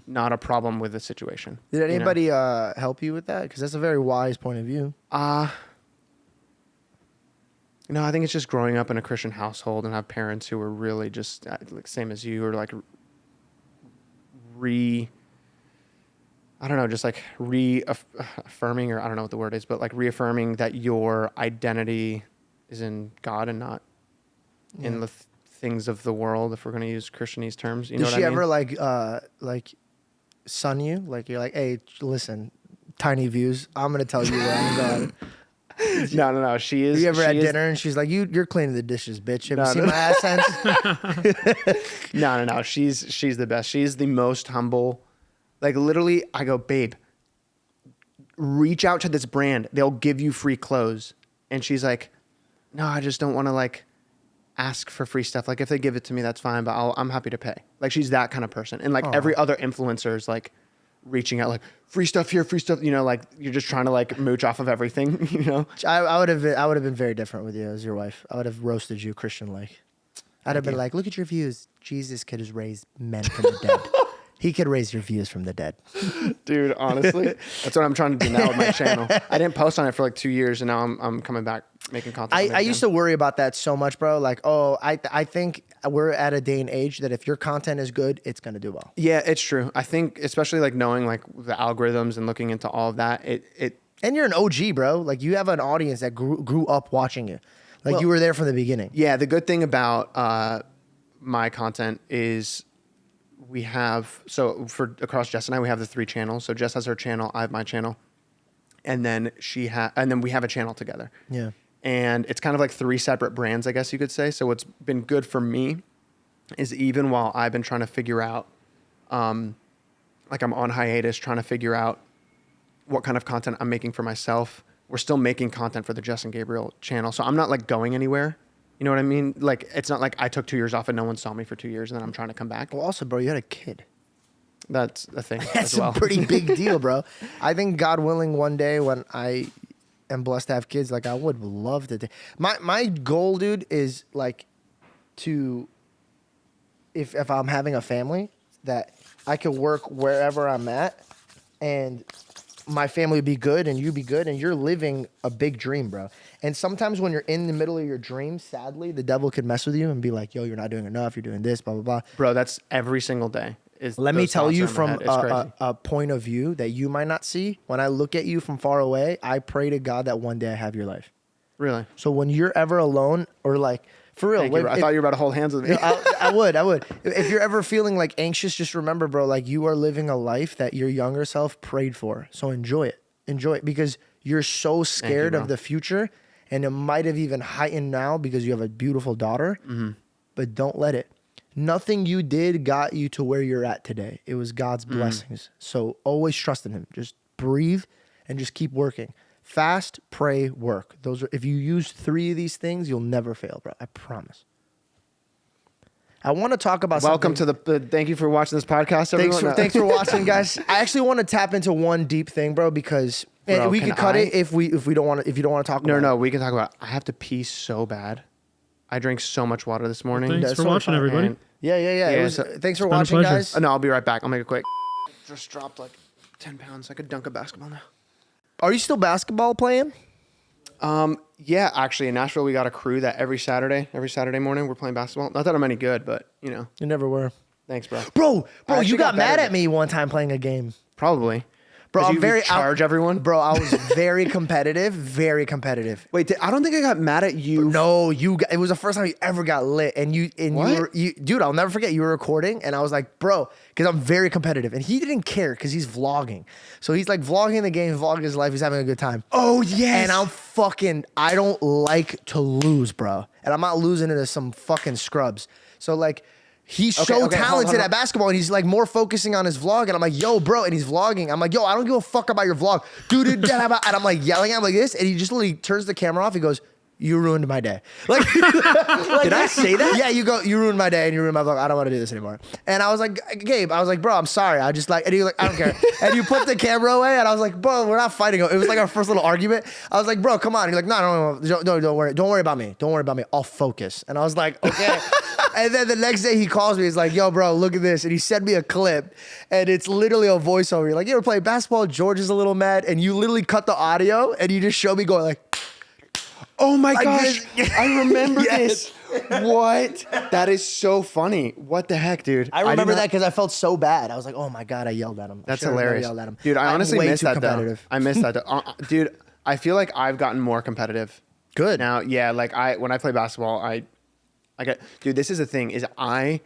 not a problem with the situation. Did anybody help you with that? Because that's a very wise point of view. I think it's just growing up in a Christian household and have parents who were really just like same as you, or like reaffirming, or I don't know what the word is, but like reaffirming that your identity is in God and not in the things of the world, if we're going to use Christianese terms. Did she ever like son you? Like you're like, hey, listen, tiny views. I'm going to tell you where I'm going. No. She is. You ever at dinner and she's like, you're cleaning the dishes, bitch. Have you seen my ass sense? No. She's the best. She's the most humble. Like literally, I go, babe, reach out to this brand. They'll give you free clothes. And she's like, no, I just don't want to like ask for free stuff. Like if they give it to me, that's fine, but I'm happy to pay. Like she's that kind of person. And like every other influencer is like reaching out like free stuff here, free stuff, like you're just trying to like mooch off of everything, I would have been very different with you as your wife. I would have roasted you Christian like. I'd have been like, look at your views. Jesus could have raised men from the dead. He could raise your views from the dead. Dude, honestly, that's what I'm trying to do now with my channel. I didn't post on it for like 2 years, and now I'm coming back making content. I used to worry about that so much, bro. Like, I think we're at a day and age that if your content is good, it's gonna do well. Yeah, it's true. I think especially like knowing like the algorithms and looking into all of that, and you're an OG, bro. Like you have an audience that grew up watching you. Like you were there from the beginning. Yeah, the good thing about my content is we have, so for across Jess and I, we have the 3 channels. So Jess has her channel, I have my channel, and then and then we have a channel together. Yeah. And it's kind of like 3 separate brands, I guess you could say. So what's been good for me is even while I've been trying to figure out, like I'm on hiatus trying to figure out what kind of content I'm making for myself, we're still making content for the Jess and Gabriel channel. So I'm not like going anywhere. You know what I mean? Like, it's not like I took 2 years off and no one saw me for 2 years and then I'm trying to come back. Well, also, bro, you had a kid. That's a thing That's as well. a pretty big deal, bro. I think God willing, one day when I am blessed to have kids, like I would love to. My goal, dude, is like to, if I'm having a family, that I could work wherever I'm at and my family would be good and you be good and you're living a big dream, bro. And sometimes when you're in the middle of your dream, sadly, the devil could mess with you and be like, yo, you're not doing enough. You're doing this, blah, blah, blah. Bro, that's every single day. Let me tell you from a point of view that you might not see. When I look at you from far away, I pray to God that one day I have your life. Really? So when you're ever alone or like, for real. I thought you were about to hold hands with me. I would. If you're ever feeling like anxious, just remember, bro, like you are living a life that your younger self prayed for. So enjoy it. Enjoy it because you're so scared of the future and it might have even heightened now because you have a beautiful daughter, but don't let it. Nothing you did got you to where you're at today. It was God's blessings. So always trust in him. Just breathe and just keep working. Fast, pray, work. Those are, if you use 3 of these things, you'll never fail, bro. I promise. I want to talk about Welcome to the thank you for watching this podcast, everyone. Thanks for watching, guys. I actually want to tap into one deep thing, bro, because we could cut it if you don't want to talk about it. No, we can talk about it. I have to pee so bad. I drank so much water this morning. Thanks for watching, everybody. Yeah. Thanks for watching, guys. No, I'll be right back. I'll make it quick. Just dropped like 10 pounds. I could dunk a basketball now. Are you still basketball playing? Yeah, actually, in Nashville, we got a crew that every Saturday morning, we're playing basketball. Not that I'm any good, but you know. You never were. Thanks, bro. Bro, I actually you got mad better at me one time playing a game. Probably. Bro, I'm very charge everyone. Bro, I was very competitive, very competitive. Wait, I don't think I got mad at you. No, it was the first time you ever got lit, and What? dude, I'll never forget. You were recording, and I was like, bro, because I'm very competitive, and he didn't care because he's vlogging, so he's like vlogging the game, vlogging his life, he's having a good time. Oh yes. And I don't like to lose, bro, and I'm not losing it to some fucking scrubs. So like. He's so talented at basketball, and he's like more focusing on his vlog. And I'm like, yo, bro, and he's vlogging. I'm like, yo, I don't give a fuck about your vlog, dude. And I'm like yelling at him like this, and he just literally turns the camera off. He goes, "You ruined my day." Like, did I say that? Yeah, you ruined my day, and you ruined my vlog. I don't want to do this anymore. And I was like, Gabe, I was like, bro, I'm sorry. I just like, and he was like, I don't care. And you put the camera away, and I was like, bro, we're not fighting. It was like our first little argument. I was like, bro, come on. And he's like, no, don't worry. Don't worry about me. Don't worry about me. I'll focus. And I was like, okay. And then the next day he calls me. He's like, yo, bro, look at this. And he sent me a clip. And it's literally a voiceover. You're like, you ever play basketball? George is a little mad. And you literally cut the audio. And you just show me going like. Oh my Like gosh. this. I remember Yes. this. What? That is so funny. What the heck, dude? I remember did not- that because I felt so bad. I was like, oh my God, I yelled at him. That's I hilarious. yelled at him. Dude, I I'm honestly way miss too that competitive. though. I miss that. Dude, I feel like I've gotten more competitive. Good. Now, yeah, like when I play basketball, dude, this is the thing is I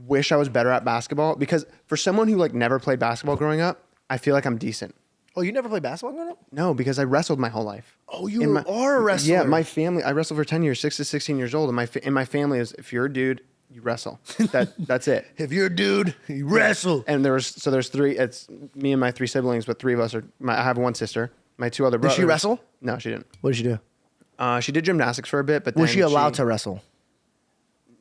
wish I was better at basketball because for someone who like never played basketball growing up, I feel like I'm decent. Oh, you never played basketball growing up? No, because I wrestled my whole life. Oh, you are a wrestler. Yeah, my family, I wrestled for 10 years, 6 to 16 years old. And in my family is if you're a dude, you wrestle. That's it. If you're a dude, you wrestle. And there's three, it's me and my three siblings, but three of us I have one sister. My two other brothers. Did she wrestle? No, she didn't. What did she do? She did gymnastics for a bit, but Was then she allowed to wrestle?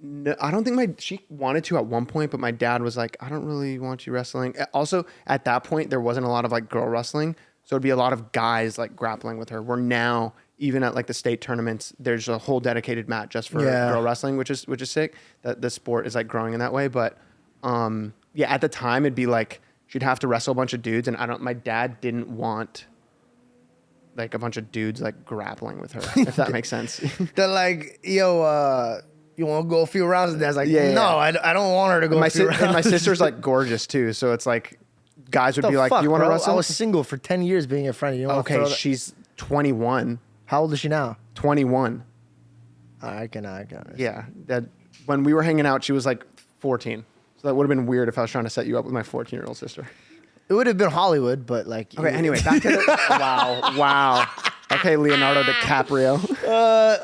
No, I don't think she wanted to at one point, but my dad was like, I don't really want you wrestling. Also, at that point, there wasn't a lot of like girl wrestling. So it'd be a lot of guys like grappling with her. Where now, even at like the state tournaments, there's a whole dedicated mat just for girl wrestling, which is sick. That the sport is like growing in that way. But yeah, at the time it'd be like she'd have to wrestle a bunch of dudes, and my dad didn't want like a bunch of dudes like grappling with her, if that makes sense. They're like, yo, you want to go a few rounds? And Dad's like, Yeah. no, I don't want her to go a few rounds. And my sister's like gorgeous too, so it's like guys would The be like, fuck, "You want to bro? wrestle?" I was single for 10 years being your friend. You know okay, she's 21. How old is she now? 21. I can. Yeah, that when we were hanging out, she was like 14. So that would have been weird if I was trying to set you up with my 14-year-old sister. It would have been Hollywood, but like. Okay, anyway, back to the wow. Okay, Leonardo DiCaprio.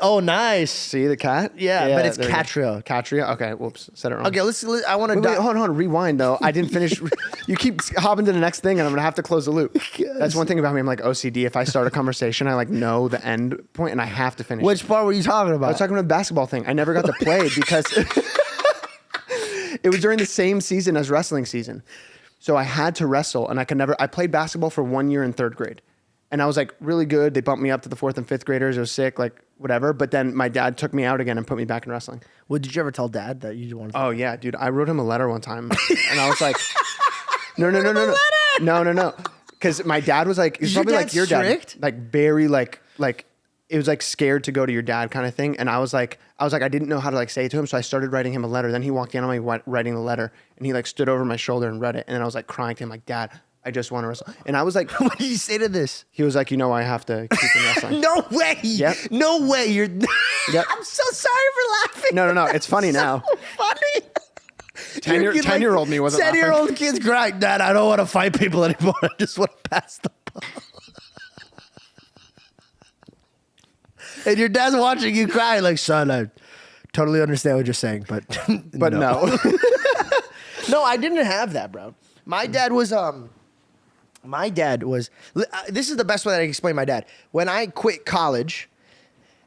Oh, nice. See the cat? Yeah, but it's there you go. Catrio. Catria. Okay, whoops, said it wrong. Okay, I want to. Wait, hold on, rewind though. I didn't finish. You keep hopping to the next thing, and I'm gonna have to close the loop. Yes. That's one thing about me. I'm like OCD. If I start a conversation, I like know the end point, and I have to finish. Which part were you talking about? I was talking about the basketball thing. I never got to play because it was during the same season as wrestling season. So I had to wrestle, and I played basketball for 1 year in third grade. And I was like really good. They bumped me up to the fourth and fifth graders. It was sick, like whatever. But then my dad took me out again and put me back in wrestling. Well, did you ever tell Dad that you wanted to? Oh yeah, dude. I wrote him a letter one time, and I was like, no. Because my dad was like, he's Is your probably dad like your strict? dad, like very like it was like scared to go to your dad kind of thing. And I was like, I didn't know how to like say it to him, so I started writing him a letter. Then he walked in on me writing the letter, and he like stood over my shoulder and read it. And then I was like crying to him, like, Dad, I just want to wrestle. And I was like, What did you say to this? he was like, I have to keep in wrestling. No way. Yep. No way. You're. Yep. I'm so sorry for laughing. No. It's funny now. So funny. 10-year-old me wasn't laughing. 10-year-old kids crying, Dad, I don't want to fight people anymore. I just want to pass the ball. And your dad's watching you cry like, son, I totally understand what you're saying, but no. No, I didn't have that, bro. My dad was this is the best way that I can explain my dad. When I quit college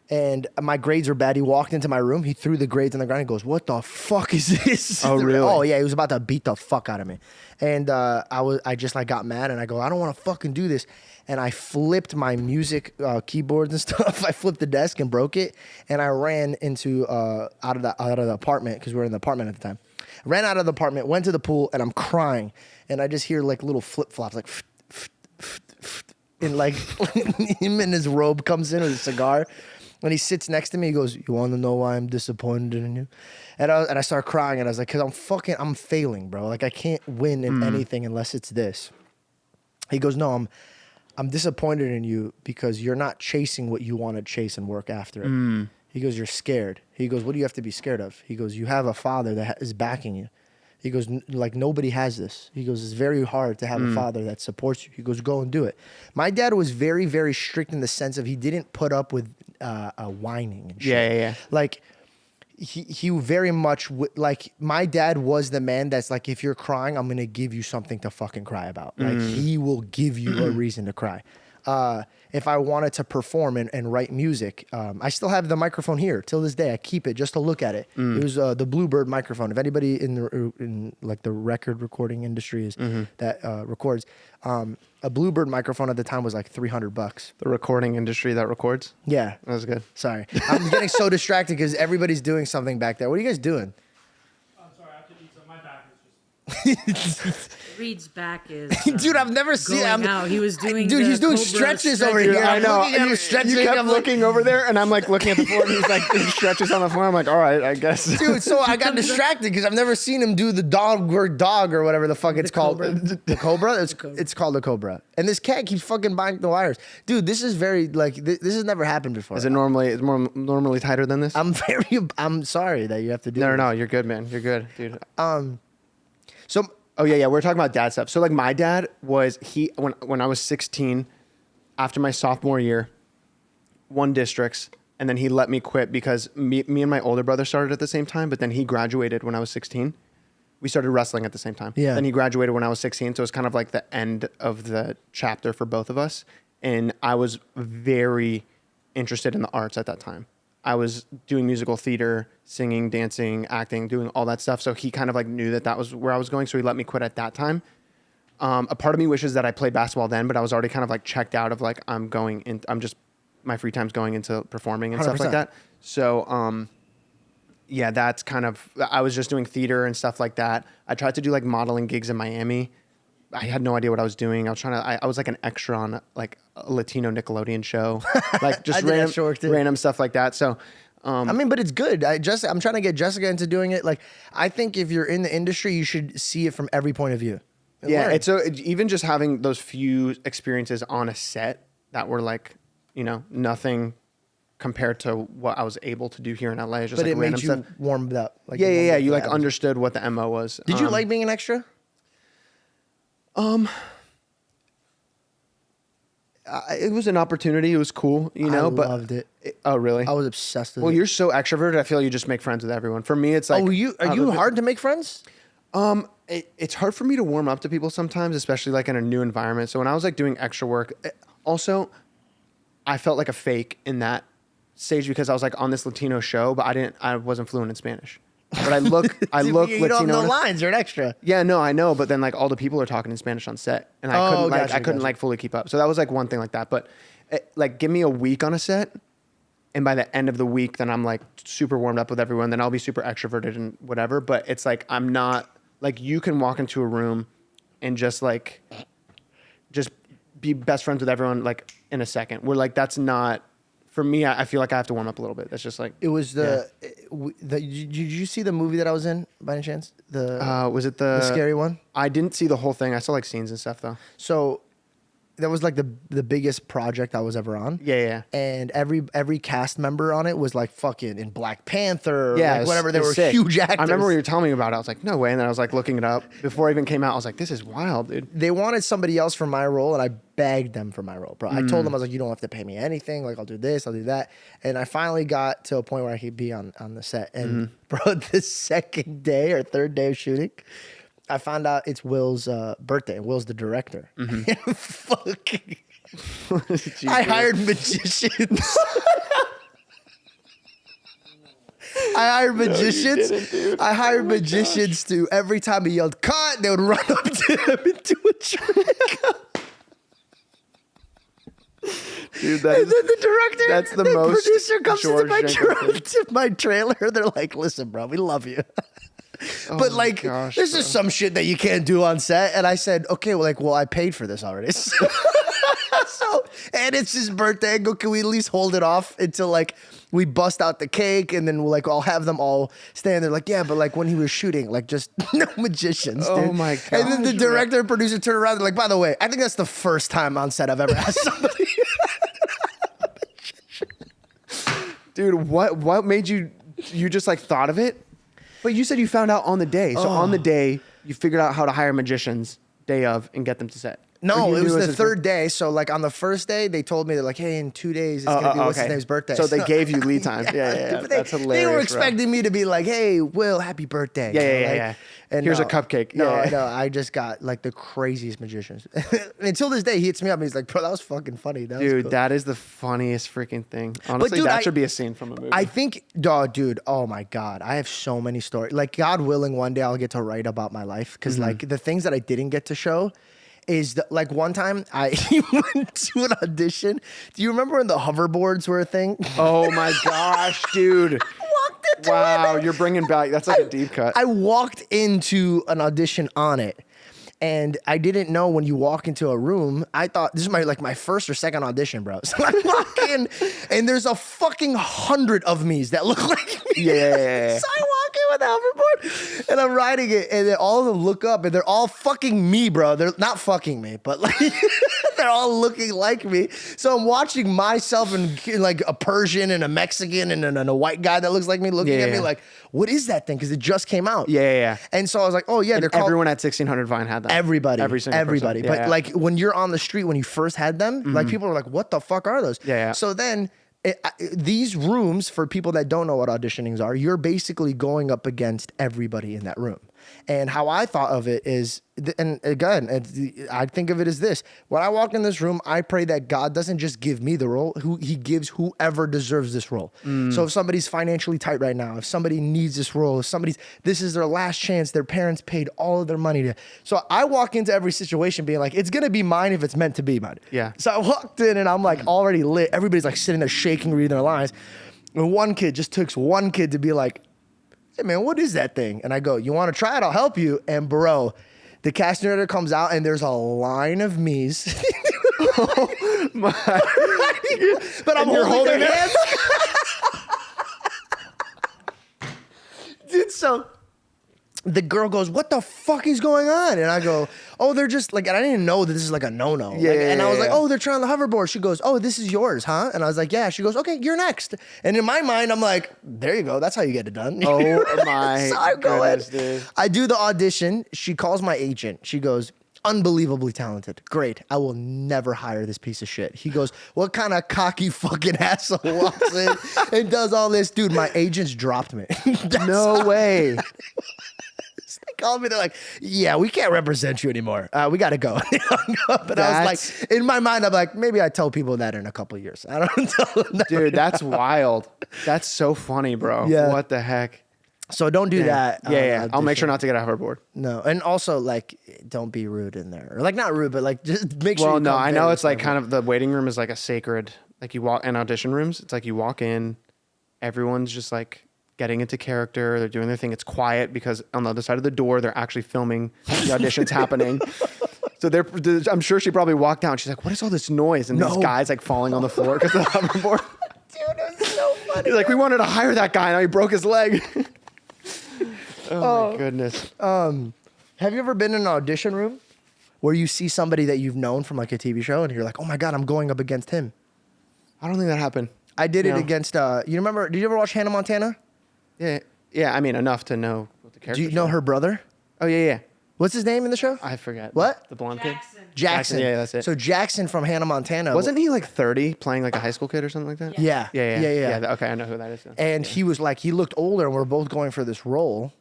and my grades were bad, he walked into my room, he threw the grades on the ground, and goes, what the fuck is this? Oh, really? Oh, yeah, he was about to beat the fuck out of me. And I just like got mad and I go, I don't want to fucking do this. And I flipped my music keyboards and stuff. I flipped the desk and broke it. And I ran into out of the apartment because we were in the apartment at the time. Ran out of the apartment, went to the pool, and I'm crying. And I just hear like little flip flops, like. in like him in his robe comes in with a cigar, and he sits next to me. He goes, "You want to know why I'm disappointed in you?" And I start crying, and I was like, "Cause I'm failing, bro. Like I can't win in anything unless it's this." He goes, "No, I'm disappointed in you because you're not chasing what you want to chase and work after it." He goes, "You're scared." He goes, "What do you have to be scared of?" He goes, "You have a father that is backing you." He goes, "Like nobody has this." He goes, "It's very hard to have a father that supports you." He goes, "Go and do it." My dad was very, very strict in the sense of he didn't put up with whining and shit. Yeah. Like he very much like my dad was the man that's like, if you're crying, I'm gonna give you something to fucking cry about. Like he will give you a reason to cry. If I wanted to perform and write music, I still have the microphone here till this day. I keep it just to look at it. It was the Bluebird microphone. If anybody in like the record recording industry is that records, a Bluebird microphone at the time was like $300. The recording industry that records. Yeah, That was good. sorry, I'm getting so distracted because everybody's doing something back there. What are you guys doing? I'm sorry, I have to eat some. My back is just. Reed's back is. Dude, I've never seen. going out. He was doing. Dude, the he's doing Cobra stretches over stretch. here. I I'm know. looking at him stretching. You kept I'm like, looking over there, and I'm like looking at the floor, and he's like he stretches on the floor. I'm like, all right, I guess. dude, so I got distracted because I've never seen him do the dog or whatever the fuck it's called. cobra. The cobra? It's called the cobra. And this cat keeps fucking buying the wires. Dude, this is very like this has never happened before. Is it normally tighter than this? I'm sorry that you have to do No, this. you're good, man. You're good, dude. So Oh yeah. We're talking about dad stuff. So like my dad was when I was 16, after my sophomore year, won districts, and then he let me quit because me and my older brother started at the same time, but then he graduated when I was 16. We started wrestling at the same time. Yeah. Then he graduated when I was 16, so it's kind of like the end of the chapter for both of us. And I was very interested in the arts at that time. I was doing musical theater, singing, dancing, acting, doing all that stuff. So he kind of like knew that was where I was going. So he let me quit at that time. A part of me wishes that I played basketball then, but I was already kind of like checked out of like, I'm just, my free time's going into performing and stuff 100%. like that. So, yeah, that's kind of, I was just doing theater and stuff like that. I tried to do like modeling gigs in Miami. I had no idea what I was doing. I was like an extra on like a Latino Nickelodeon show, like just I did that show work too. random stuff like that. So, I mean, but it's good. I'm trying to get Jessica into doing it. Like, I think if you're in the industry, you should see it from every point of view. And yeah, learn. even just having those few experiences on a set that were like, nothing compared to what I was able to do here in LA. Just But like it random made you stuff. warmed up. Like Yeah. warmed up You to like that. understood what the MO was. Did you like being an extra? It was an opportunity. It was cool, I but loved it. Oh, really? I was obsessed with Well, it. you're so extroverted. I feel you just make friends with everyone. For me, it's like, Are you hard to make friends? It's hard for me to warm up to people sometimes, especially like in a new environment. So when I was like doing extra work, also, I felt like a fake in that stage because I was like on this Latino show, but I wasn't fluent in Spanish. But I look You Latino. don't have no lines. You're an extra. Yeah, no, I know, but then like all the people are talking in Spanish on set, and I couldn't like fully keep up. So that was like one thing like that. But like, give me a week on a set, and by the end of the week, then I'm like super warmed up with everyone. Then I'll be super extroverted and whatever. But it's like I'm not like you can walk into a room and just be best friends with everyone like in a second. We're like that's not. For me, I feel like I have to warm up a little bit. That's just like It was did you see the movie that I was in by any chance? was it The scary one? I didn't see the whole thing. I saw like scenes and stuff though. So that was like the biggest project I was ever on. Yeah. And every cast member on it was like fucking in Black Panther, Yeah, like whatever. They it's were sick. huge actors. I remember when you were telling me about it. I was like, no way. And then I was like looking it up before it even came out. I was like, this is wild, dude. They wanted somebody else for my role, and I begged them for my role, bro. I told them, I was like, you don't have to pay me anything. Like, I'll do this, I'll do that. And I finally got to a point where I could be on the set. And bro, the second day or third day of shooting, I found out it's Will's birthday. Will's the director. Fucking. I hired magicians. I hired magicians to every time he yelled cut, they would run up to him and do a trick. Dude, And then the director, that's the most producer comes George into Janko thing. to my trailer. They're like, "Listen, bro, we love you." Oh But my like, gosh, this bro. is some shit that you can't do on set. And I said, okay, well, I paid for this already. So, and it's his birthday. I go, can we at least hold it off until like we bust out the cake and then we'll like I'll have them all stand there like, yeah, but like when he was shooting, like just no magicians, dude. Oh my And then the gosh, director and producer turn around, they're like, by the way, I think that's the first time on set I've ever asked somebody. Dude, what made you just like thought of it? But you said you found out on the day. So on the day, you figured out how to hire magicians day of and get them to set. No, Or you it was knew the his third day. So like on the first day, they told me they're like, hey, in 2 days it's gonna be what's his name's birthday. So they gave you lead time. Yeah. But That's hilarious. They were bro. expecting me to be like, hey, Will, happy birthday. Yeah. And Here's a cupcake. No, Yeah. no, I just got like the craziest magicians. Until this day, he hits me up and he's like, bro, that was fucking funny. That was Dude, cool. that is the funniest freaking thing. Honestly, dude, that should be a scene from a movie. I think, dude, oh my God. I have so many stories. Like, God willing, one day I'll get to write about my life. Because, like, the things that I didn't get to show is, like, one time I went to an audition. Do you remember when the hoverboards were a thing? Oh my gosh, dude. Walked into Wow, it. you're bringing back. That's like a deep cut. I walked into an audition on it. And I didn't know when you walk into a room, I thought this is my first or second audition, bro. So I walk in and there's a fucking 100 of me's that look like me. Yeah. So I walk in with the hoverboard and I'm riding it and then all of them look up and they're all fucking me, bro. They're not fucking me, but like they're all looking like me. So I'm watching myself and like a Persian and a Mexican and a white guy that looks like me looking at me like, what is that thing? Because it just came out. Yeah. And so I was like, oh yeah, And they're called everyone at 1600 Vine had that. everybody. Every single everybody. person. But like when you're on the street, when you first had them, like people are like, what the fuck are those? Yeah. So then these rooms, for people that don't know what auditionings are, you're basically going up against everybody in that room. And how I thought of it is, and again, I think of it as this. When I walk in this room, I pray that God doesn't just give me the role, he gives whoever deserves this role. So if somebody's financially tight right now, if somebody needs this role, if this is their last chance, their parents paid all of their money to. So I walk into every situation being like, it's going to be mine if it's meant to be mine. Yeah. So I walked in and I'm like already lit. Everybody's like sitting there shaking, reading their lines. And one kid just took one kid to be like, hey man, what is that thing? And I go, you want to try it? I'll help you. And bro, the casting director comes out and there's a line of me's. Oh my. But I'm you're holding holding their it? hands. Dude, so the girl goes, what the fuck is going on? And I go, oh, they're just like, and I didn't know that this is like a no-no. Yeah, And I was like, yeah. oh, they're trying the hoverboard. She goes, oh, this is yours, huh? And I was like, yeah. She goes, okay, you're next. And in my mind, I'm like, there you go. That's how you get it done. Oh my So I go in. goodness, dude. I do the audition. She calls my agent. She goes, unbelievably talented. Great. I will never hire this piece of shit. He goes, what kind of cocky fucking asshole walks in and does all this? Dude, my agents dropped me. No way. They called me. They're like, yeah, we can't represent you anymore. We got to go. They hung up. And I was like, in my mind, I'm like, maybe I tell people that in a couple of years. I don't tell them that. Dude, that's wild. That's so funny, bro. Yeah. What the heck? So don't do that. Yeah. I'll make audition. sure not to get a hoverboard. No. And also, like, don't be rude in there. Or, like, not rude, but, like, just make sure Well, you no, come I know very it's like respectful. kind of the waiting room is like a sacred, like you walk in audition rooms. It's like you walk in, everyone's just like getting into character. They're doing their thing. It's quiet because on the other side of the door, they're actually filming the auditions happening. So I'm sure she probably walked down. She's like, what is all this noise? And these No. guys like falling on the floor because of the hoverboard. Dude, it was so funny. He's like, we wanted to hire that guy. Now he broke his leg. Oh my goodness. Have you ever been in an audition room where you see somebody that you've known from, like, a TV show and you're like, oh, my God, I'm going up against him? I don't think that happened. I did it No. against, you remember, did you ever watch Hannah Montana? Yeah. I mean, enough to know what the character. Do you know her brother? Oh yeah. What's his name in the show? I forget. What? The blonde kid. Jackson. Jackson. Yeah, that's it. So Jackson from Hannah Montana. Wasn't he like 30 playing like a high school kid or something like that? Yeah. Yeah. Okay, I know who that is. Now. And he was like, he looked older and we're both going for this role.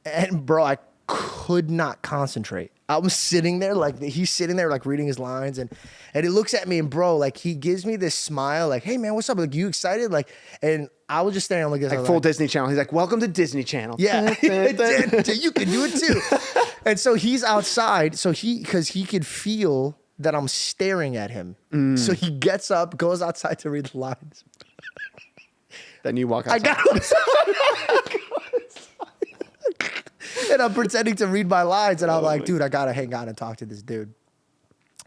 And bro, I could not concentrate. I was sitting there like, he's sitting there like reading his lines and he looks at me and bro, like he gives me this smile like, hey man, what's up? Like, you excited? Like, and I was just staring like this. I Like was full Disney Channel. He's like, welcome to Disney Channel. Yeah, you can do it too. And so he's outside, so because he could feel that I'm staring at him. So he gets up, goes outside to read the lines. Then you walk I outside. got outside. And I'm pretending to read my lines, and I'm like, dude, I gotta hang out and talk to this dude.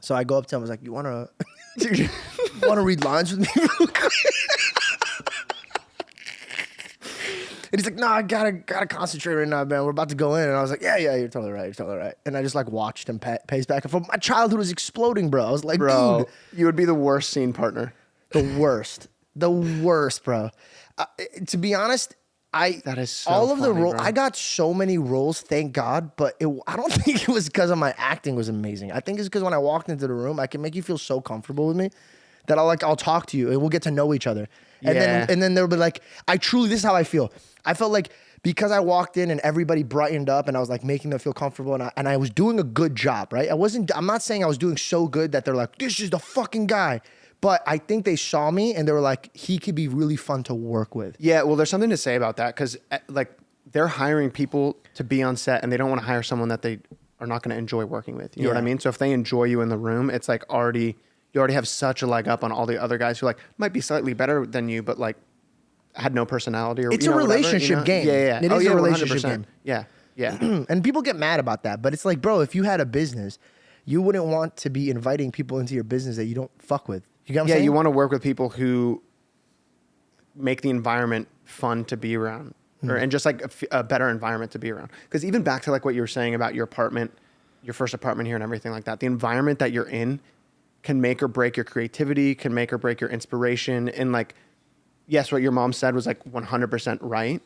So I go up to him, I was like, you wanna Want to read lines with me real quick? And he's like, no, I gotta concentrate right now, man. We're about to go in. And I was like, yeah, you're totally right. And I just like watched him pace back and forth. My childhood was exploding, bro. I was like, Bro, dude, you would be the worst scene partner. the worst, bro. To be honest, That is so all of the funny, roles. bro. I got so many roles, thank God. But I don't think it was because of my acting was amazing. I think it's because when I walked into the room, I can make you feel so comfortable with me that I'll talk to you and we'll get to know each other. And Yeah. then there'll be like, this is how I feel. I felt like because I walked in and everybody brightened up and I was like making them feel comfortable and I was doing a good job, right? I'm not saying I was doing so good that they're like, this is the fucking guy. But I think they saw me and they were like, he could be really fun to work with. Yeah, well, there's something to say about that because like they're hiring people to be on set and they don't want to hire someone that they are not going to enjoy working with. You know what I Yeah. mean? So if they enjoy you in the room, it's like you already have such a leg up on all the other guys who like might be slightly better than you, but like had no personality or It's you a know, whatever, relationship you know? game. Yeah. It is a relationship 100%. game. Yeah. And people get mad about that. But it's like, bro, if you had a business, you wouldn't want to be inviting people into your business that you don't fuck with. You get what I'm Yeah, saying? you want to work with people who make the environment fun to be around, and just like a better environment to be around. Because even back to like what you were saying about your apartment, your first apartment here, and everything like that, the environment that you're in can make or break your creativity, can make or break your inspiration, and like, yes, what your mom said was like 100% right,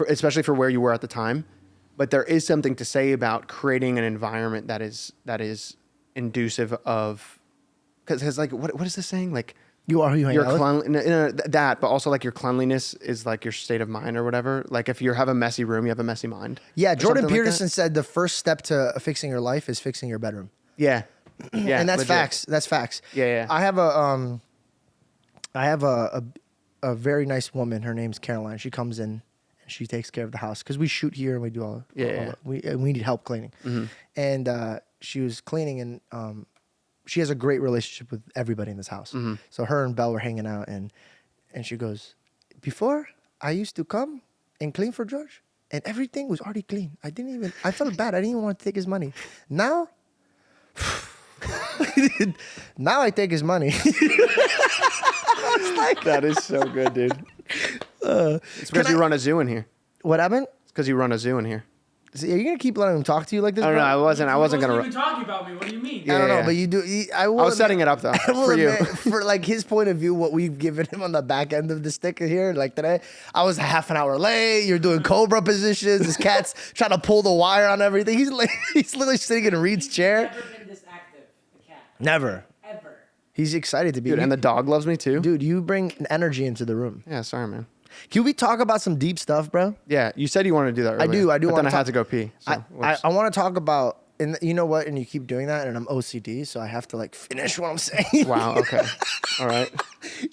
especially for where you were at the time. But there is something to say about creating an environment that is inducive of. Because like what is this saying? Like You are who you hang your out with? that, but also like your cleanliness is like your state of mind or whatever. Like if you have a messy room, you have a messy mind. Yeah, or Jordan something like Peterson that. said the first step to fixing your life is fixing your bedroom. Yeah, yeah, And that's legit. facts. That's facts. Yeah. I have a very nice woman. Her name's Caroline. She comes in and she takes care of the house because we shoot here and we do all. Yeah. We need help cleaning. Mm-hmm. And she was cleaning and she has a great relationship with everybody in this house. Mm-hmm. So her and Belle were hanging out and she goes, before I used to come and clean for George and everything was already clean. I felt bad. I didn't even want to take his money. Now, now I take his money. That is so good, dude. It's because you run a zoo in here. What happened? It's because you run a zoo in here. Are you gonna keep letting him talk to you like this? I don't know. bro? I wasn't gonna. even talking about me. What do you mean? I don't know, Yeah. but you do. I I was setting it up though I will for you. admit, for like his point of view, what we've given him on the back end of the stick here, like today, I was half an hour late. You're doing cobra positions. This cat's trying to pull the wire on everything. He's literally sitting in Reed's chair. Never been this active, the cat. Never. Ever. He's excited to be. Dude, and the dog loves me too. Dude, you bring an energy into the room. Yeah, sorry, man. Can we talk about some deep stuff, bro? Yeah, you said you wanted to do that earlier. I do But wanna then I had talk- to go pee. So, I whoops. want to talk about, and you know what? And you keep doing that, and I'm OCD, so I have to like finish what I'm saying. Wow. Okay. All right.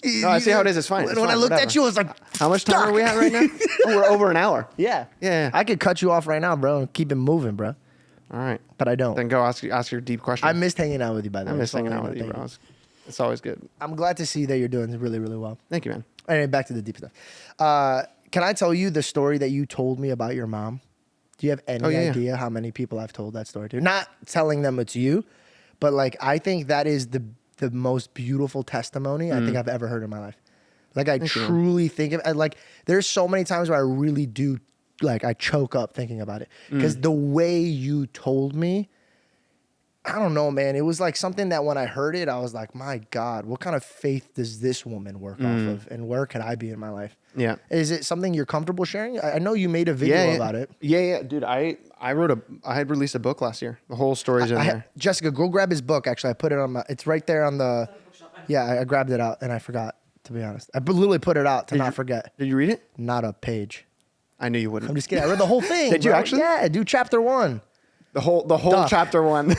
No, I see how it is. It's fine. When It's I fine, looked whatever. at you, I was like, How much time are we at right now? Oh, we're over an hour. yeah. Yeah. I could cut you off right now, bro, and keep it moving, bro. All right. But I don't. Then go ask your deep question. I missed hanging out with you, by the I way. miss Just wanna hanging out let with you, know. bro. Thank It's always good. I'm glad to see that you're doing really, really well. Thank you, man. Anyway, back to the deep stuff. Can I tell you the story that you told me about your mom? Do you have any yeah. idea how many people I've told that story to? Not telling them it's you, but like I think that is the most beautiful testimony I think I've ever heard in my life. Like I truly think of like there's so many times where I really do like I choke up thinking about it because the way you told me, I don't know, man. It was like something that when I heard it, I was like, my God, what kind of faith does this woman work off of? And where could I be in my life? Yeah. Is it something you're comfortable sharing? I know you made a video Yeah. about it. Yeah. Dude, I had released a book last year. The whole story's in there. Jessica, go grab his book. Actually, I put it on it's right there on the, yeah, I grabbed it out and I forgot, to be honest. I literally put it out to not forget. Did you read it? Not a page. I knew you wouldn't. I'm just kidding. I read the whole thing. Did you bro. actually? Yeah, do chapter 1. The whole Duh. chapter 1.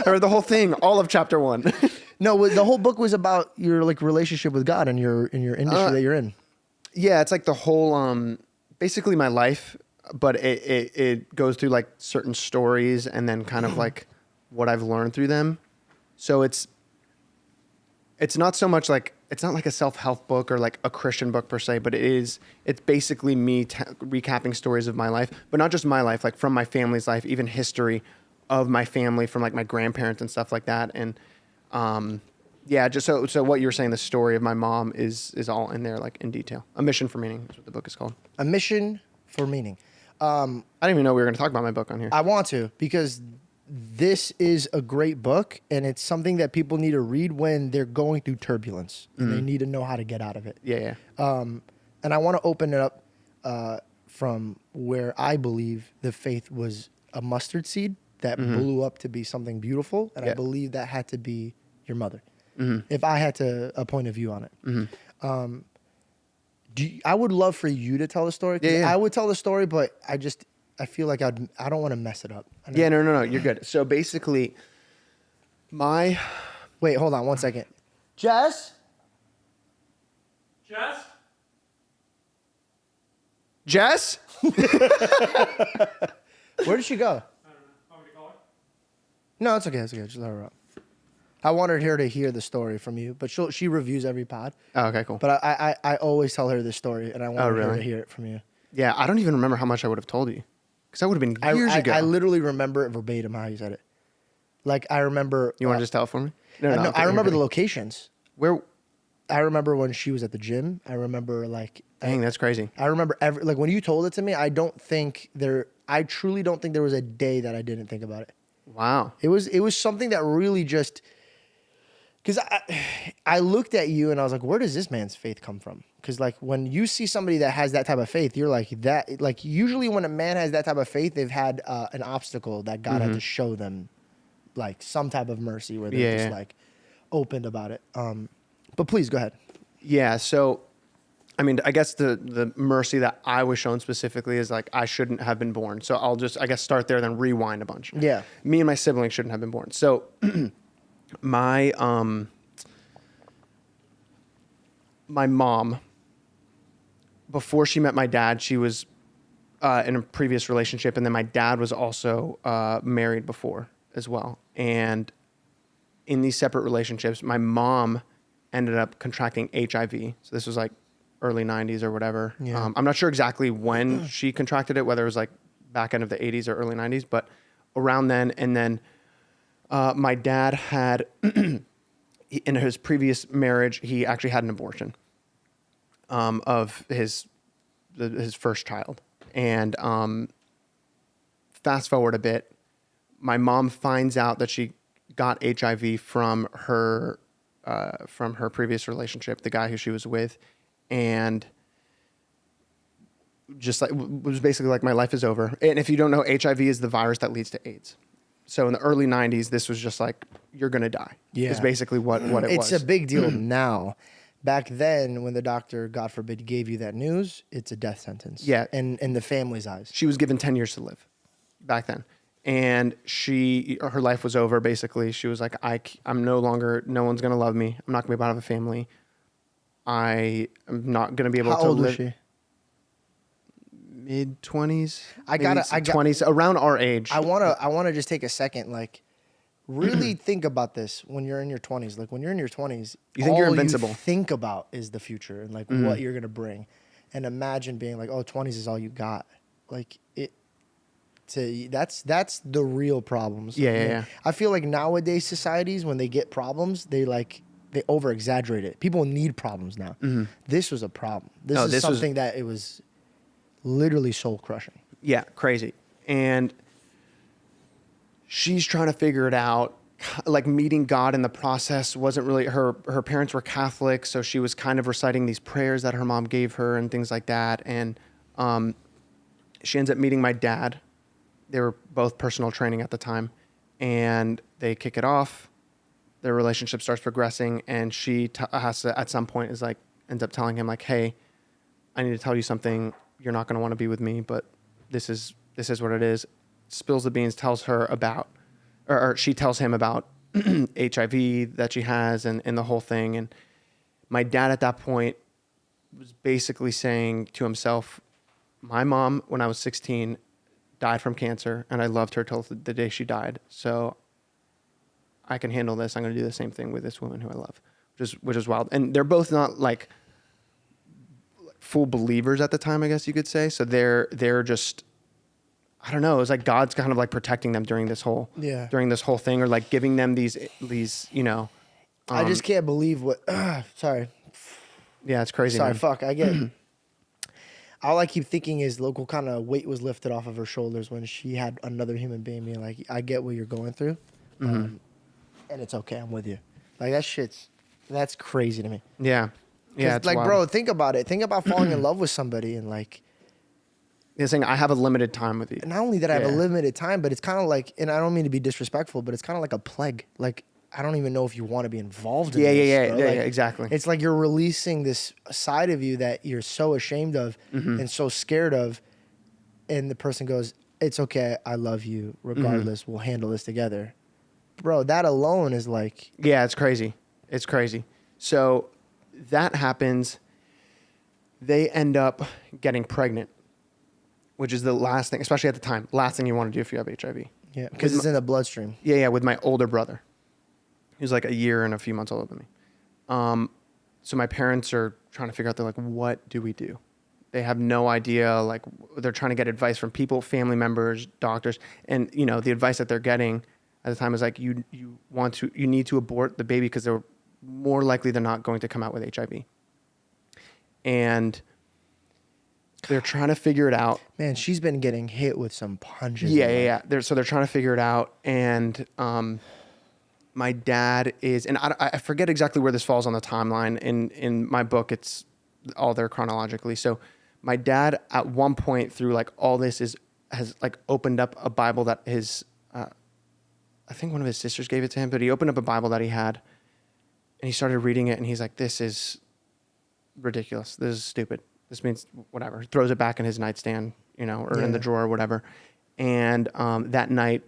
Or the whole thing, all of chapter 1. No, the whole book was about your like relationship with God and your industry that you're in. Yeah, it's like the whole basically my life, but it goes through like certain stories and then kind of like what I've learned through them. So it's not so much like it's not like a self-help book or like a Christian book per se, but it's basically me recapping stories of my life, but not just my life, like from my family's life, even history of my family from like my grandparents and stuff like that. And Yeah, just so what you're saying, the story of my mom is all in there, like in detail. A Mission for Meaning is what the book is called. A Mission for Meaning. I didn't even know we were going to talk about my book on here. I want to, because this is a great book, and it's something that people need to read when they're going through turbulence, and they need to know how to get out of it. Yeah. And I want to open it up from where I believe the faith was a mustard seed that blew up to be something beautiful, and I believe that had to be your mother. If I had a point of view on it. I would love for you to tell the story. Yeah. I would tell the story, but I feel like I don't want to mess it up. Yeah, no, you're good. So basically, Wait, hold on 1 second. Jess? Jess? Where did she go? No, it's okay. Just let her up. I wanted her to hear the story from you, but she reviews every pod. Oh, okay, cool. But I always tell her this story, and I wanted her really? to hear it from you. Yeah, I don't even remember how much I would have told you. Because that would have been years ago. I literally remember it verbatim how you said it. Like, I remember... You want to just tell it for me? No, okay, I remember okay. the locations. Where? I remember when she was at the gym. I remember, like... Dang, that's crazy. I remember like when you told it to me, I truly don't think there was a day that I didn't think about it. Wow. It was something that really just, because I looked at you and I was like, where does this man's faith come from? Because like when you see somebody that has that type of faith, you're like that. Like usually when a man has that type of faith, they've had an obstacle that God had to show them, like some type of mercy where they're just like opened about it. But please go ahead. Yeah. So, I mean, I guess the mercy that I was shown specifically is like I shouldn't have been born. So I'll just, I guess, start there, then rewind a bunch. Yeah. Me and my siblings shouldn't have been born. So my mom, before she met my dad, she was in a previous relationship, and then my dad was also married before as well. And in these separate relationships, my mom ended up contracting HIV. So this was like early 90s or whatever. Yeah. I'm not sure exactly when she contracted it, whether it was like back end of the 80s or early 90s, but around then. And then my dad had, in his previous marriage, he actually had an abortion of his first child. And fast forward a bit, my mom finds out that she got HIV from her previous relationship, the guy who she was with, and just like was basically like, my life is over. And if you don't know, HIV is the virus that leads to AIDS. So in the early 90s, this was just like, you're gonna die. Yeah. Is basically what it was. It's a big deal now. Back then, when the doctor, God forbid, gave you that news, it's a death sentence. Yeah. In the family's eyes. She was given 10 years to live back then. And her life was over, basically. She was like, I'm no longer, no one's going to love me. I'm not going to be part of a family. I am not going to be able How to old live. was she? Mid-20s? I gotta- 20s, around our age. I wanna just take a second, like, really think about this when you're in your 20s. Like, when you're in your 20s, You think you're all invincible. You think about is the future and like what you're gonna bring, and imagine being like, oh, 20s is all you got. Like it. That's the real problems. Yeah. I feel like nowadays societies, when they get problems, they over exaggerate it. People need problems now. This was a problem. This is something that it was literally soul crushing. Yeah, crazy. And she's trying to figure it out. Like, meeting God in the process wasn't really, her parents were Catholic, so she was kind of reciting these prayers that her mom gave her and things like that. And she ends up meeting my dad. They were both personal training at the time, and they kick it off. Their relationship starts progressing, and she has to, at some point, ends up telling him like, "Hey, I need to tell you something. You're not going to want to be with me, but this is what it is." Spills the beans, tells her about, or she tells him about HIV that she has and the whole thing. And my dad at that point was basically saying to himself, my mom, when I was 16, died from cancer, and I loved her till the day she died. So I can handle this. I'm going to do the same thing with this woman who I love, which is wild. And they're both not like full believers at the time, I guess you could say. So they're just, I don't know. It was like God's kind of like protecting them during this whole thing, or like giving them these I just can't believe what. Sorry. Yeah, it's crazy. Sorry, Man. fuck. I get. All I keep thinking is local kind of weight was lifted off of her shoulders when she had another human being being like, I get what you're going through, and it's okay. I'm with you. Like that's crazy to me. Yeah. Yeah. 'Cause, It's like, wild. bro, think about it. Think about falling in love with somebody and like, You're saying I have a limited time with you. not only that I have a Yeah. limited time, but it's kind of like, and I don't mean to be disrespectful, but it's kind of like a plague. Like, I don't even know if you want to be involved in Yeah, this. yeah, bro. yeah, Like, yeah, exactly. It's like you're releasing this side of you that you're so ashamed of and so scared of. And the person goes, it's okay. I love you regardless. We'll handle this together. Bro, that alone is like, Yeah, it's crazy. It's crazy. So that happens. They end up getting pregnant, which is the last thing, especially at the time, last thing you want to do if you have HIV. yeah, because it's in the bloodstream. Yeah, with my older brother. He was like a year and a few months older than me. So my parents are trying to figure out, they're like, what do we do? They have no idea. Like, they're trying to get advice from people, family members, doctors. And, you know, the advice that they're getting at the time is like, you need to abort the baby because they're more likely than not going to come out with HIV. And they're trying to figure it out. Man, she's been getting hit with some punches. Yeah. They're trying to figure it out. And my dad is, and I forget exactly where this falls on the timeline. In my book, it's all there chronologically. So my dad, at one point through like all this, has like opened up a Bible that I think one of his sisters gave it to him, but he opened up a Bible that he had, and he started reading it, and he's like, "This is ridiculous. This is stupid. This means whatever." He throws it back in his nightstand, you know, or in the drawer or whatever. And that night,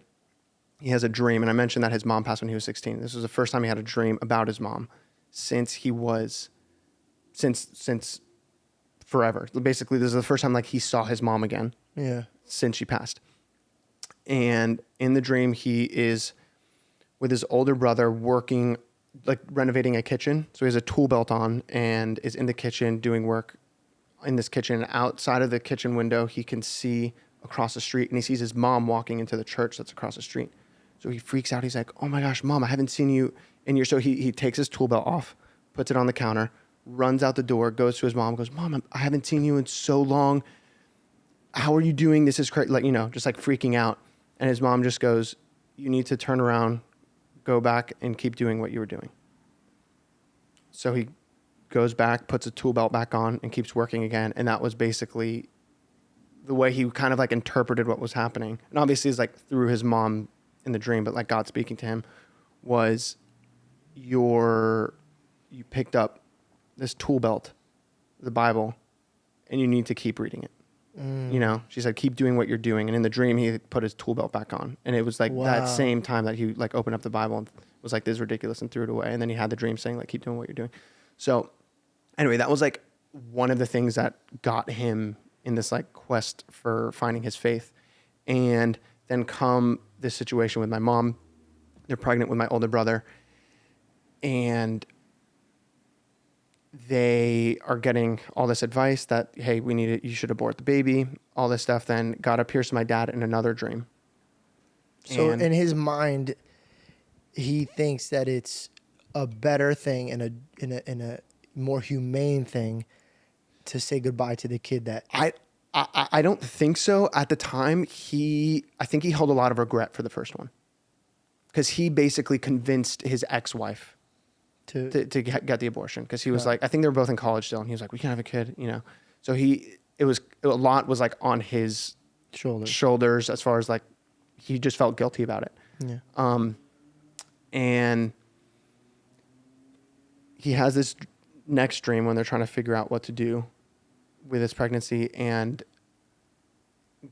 he has a dream, and I mentioned that his mom passed when he was 16. This was the first time he had a dream about his mom since forever. Basically, this is the first time like he saw his mom again. Yeah. Since she passed. And in the dream, he is with his older brother working, like renovating a kitchen. So he has a tool belt on and is in the kitchen doing work in this kitchen. Outside of the kitchen window, he can see across the street, and he sees his mom walking into the church that's across the street. So he freaks out. He's like, "Oh my gosh, Mom, I haven't seen you in your..." So he takes his tool belt off, puts it on the counter, runs out the door, goes to his mom, goes, "Mom, I haven't seen you in so long. How are you doing? This is crazy." Like, you know, just like freaking out. And his mom just goes, "You need to turn around, go back, and keep doing what you were doing." So he goes back, puts a tool belt back on, and keeps working again. And that was basically the way he kind of like interpreted what was happening. And obviously it's like through his mom in the dream, but like God speaking to him was, you picked up this tool belt, the Bible, and you need to keep reading it. You know, she said, "Keep doing what you're doing." And in the dream, he put his tool belt back on. And it was like that same time that he like opened up the Bible and was like, "This is ridiculous," and threw it away. And then he had the dream saying like, "Keep doing what you're doing." So anyway, that was like one of the things that got him in this like quest for finding his faith. And then come this situation with my mom. They're pregnant with my older brother. And they are getting all this advice that, "Hey, you should abort the baby," all this stuff. Then God appears to my dad in another dream. So And- in his mind, he thinks that it's a better thing and a more humane thing to say goodbye to the kid that I don't think so. At the time, I think he held a lot of regret for the first one, because he basically convinced his ex-wife to get the abortion, because he was like, I think they were both in college still, and he was like, "We can have a kid," you know. So a lot was like on his shoulders as far as like he just felt guilty about it. Yeah. And he has this next dream when they're trying to figure out what to do with his pregnancy, and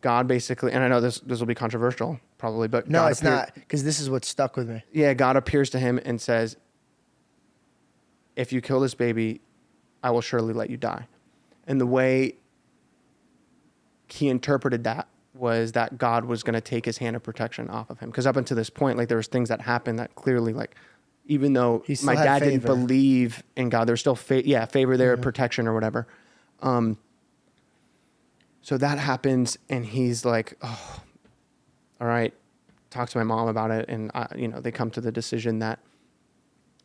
God basically, and I know this will be controversial probably, but No, God it's not, because this is what stuck with me. Yeah, God appears to him and says, "If you kill this baby, I will surely let you die." And the way he interpreted that was that God was going to take his hand of protection off of him. Because up until this point, like there was things that happened that clearly, like, even though He still my had dad didn't favor. believe in God, there was still favor there, protection or whatever. So that happens, and he's like, "Oh, all right." Talk to my mom about it, and they come to the decision that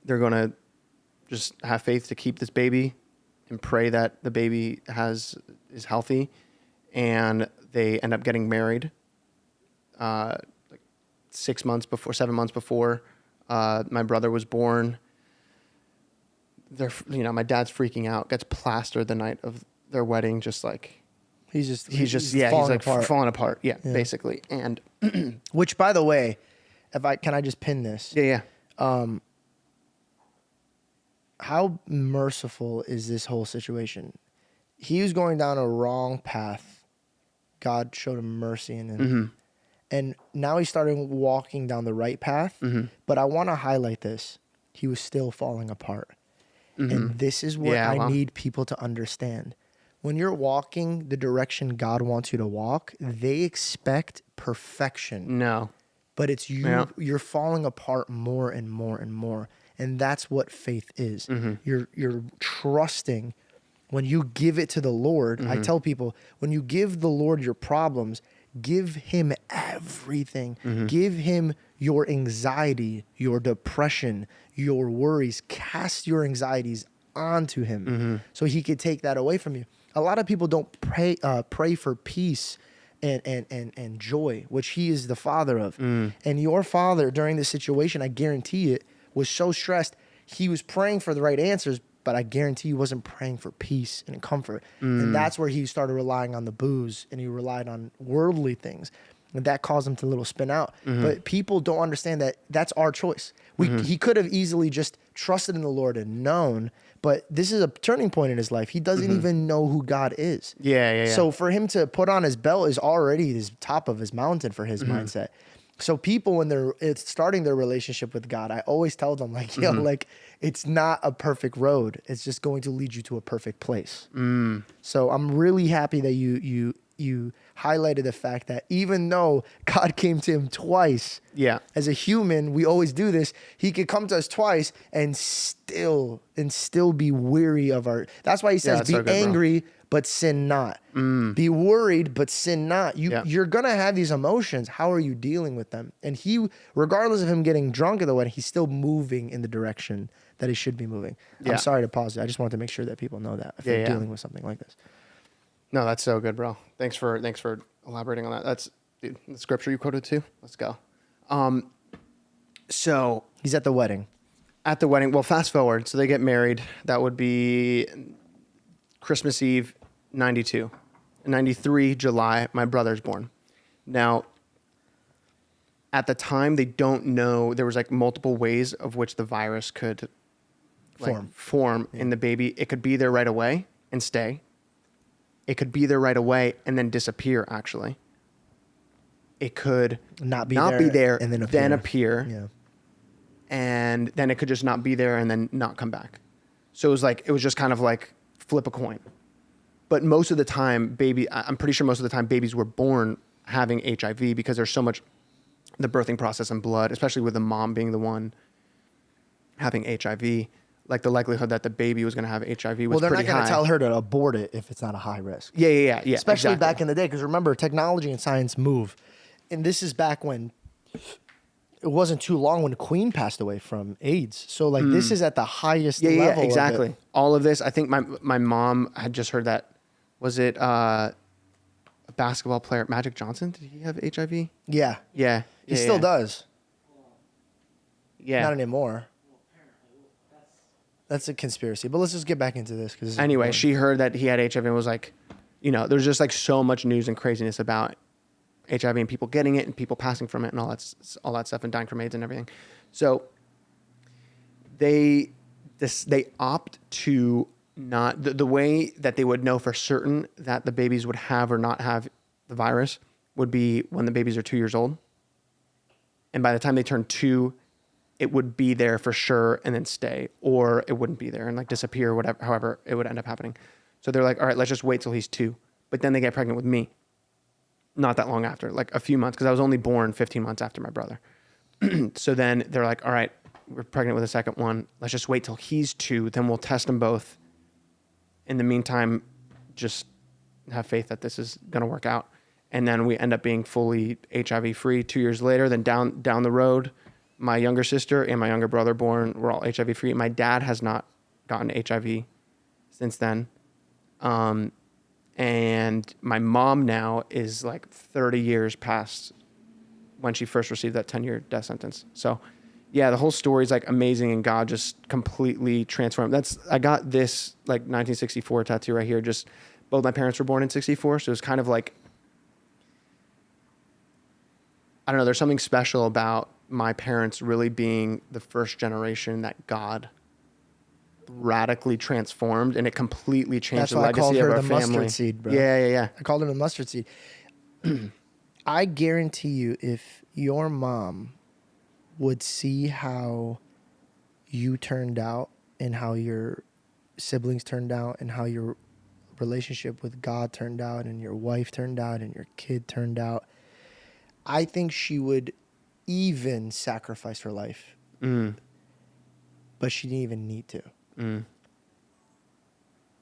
they're going to just have faith to keep this baby and pray that the baby is healthy. And they end up getting married, like 7 months before my brother was born. My dad's freaking out, gets plastered the night of their wedding, just like he's falling apart. Yeah, basically. And which, by the way, can I just pin this? Yeah. How merciful is this whole situation? He was going down a wrong path. God showed him mercy in him. Mm-hmm. And now he's starting walking down the right path. Mm-hmm. But I want to highlight this. He was still falling apart. Mm-hmm. And this is what I need people to understand. When you're walking the direction God wants you to walk, they expect perfection. No. But it's you. Yeah. You're falling apart more and more and more. And that's what faith is. Mm-hmm. You're trusting. When you give it to the Lord, I tell people, when you give the Lord your problems, give him everything. Give him your anxiety, your depression, your worries. Cast your anxieties onto him so he could take that away from you. A lot of people don't pray for peace and joy, which he is the father of. And your father, during this situation, I guarantee it, was so stressed. He was praying for the right answers, but I guarantee he wasn't praying for peace and comfort. And that's where he started relying on the booze, and he relied on worldly things. And that caused him to little spin out. But people don't understand that that's our choice. He could have easily just trusted in the Lord and known, but this is a turning point in his life. He doesn't even know who God is. Yeah. So for him to put on his belt is already the top of his mountain for his mindset. So people, when they're starting their relationship with God, I always tell them, like, yo, like, it's not a perfect road. It's just going to lead you to a perfect place. So I'm really happy that you highlighted the fact that even though God came to him twice, as a human, we always do this. He could come to us twice and still be weary of our. That's why he says, be angry, but sin not. Be worried, but sin not. You're going to have these emotions. How are you dealing with them? And he, regardless of him getting drunk at the wedding, he's still moving in the direction that he should be moving. I'm sorry to pause it. I just wanted to make sure that people know that if they're dealing with something like this. No, that's so good, bro. Thanks for elaborating on that. That's the scripture you quoted too. Let's go. So he's at the wedding. Well, fast forward. So they get married. That would be Christmas Eve, 92. 93, July, my brother's born. Now, at the time, they don't know, there was like multiple ways of which the virus could form in the baby. It could be there right away and stay. It could be there right away and then disappear, actually. It could not be there and then appear. Yeah. And then it could just not be there and then not come back. So it was just kind of like flip a coin. But most of the time, I'm pretty sure most of the time babies were born having HIV because there's so much the birthing process in blood, especially with the mom being the one having HIV. Like the likelihood that the baby was going to have HIV was pretty high. Well, they're not going to tell her to abort it if it's not a high risk. Yeah. Especially back in the day, because remember, technology and science move. And this is back when it wasn't too long when the Queen passed away from AIDS. So this is at the highest level. Yeah, exactly. Of it. All of this, I think my mom had just heard that. Was it a basketball player, Magic Johnson? Did he have HIV? Yeah. Yeah. He still does. Yeah. Not anymore. That's a conspiracy. But let's just get back into this. Anyway, she heard that he had HIV and was like, there's just like so much news and craziness about HIV and people getting it and people passing from it and all that stuff and dying from AIDS and everything. So they opt to not, the way that they would know for certain that the babies would have or not have the virus would be when the babies are 2 years old. And by the time they turn 2, it would be there for sure and then stay, or it wouldn't be there and like disappear or whatever, however it would end up happening. So they're like, all right, let's just wait till he's 2. But then they get pregnant with me. Not that long after, like a few months, because I was only born 15 months after my brother. So then they're like, all right, we're pregnant with a second one. Let's just wait till he's 2. Then we'll test them both. In the meantime, just have faith that this is going to work out. And then we end up being fully HIV free 2 years later. Then down the road, my younger sister and my younger brother born, we're all HIV free. My dad has not gotten HIV since then. And my mom now is like 30 years past when she first received that 10-year death sentence. So yeah, the whole story is like amazing, and God just completely transformed. I got this like 1964 tattoo right here. Just both my parents were born in 64. So it was kind of like, I don't know, there's something special about my parents really being the first generation that God radically transformed, and it completely changed That's the why I legacy called of her our the family. mustard seed, bro. Yeah. I called her the mustard seed. I guarantee you, if your mom would see how you turned out and how your siblings turned out and how your relationship with God turned out and your wife turned out and your kid turned out, I think she would even sacrifice her life. But she didn't even need to.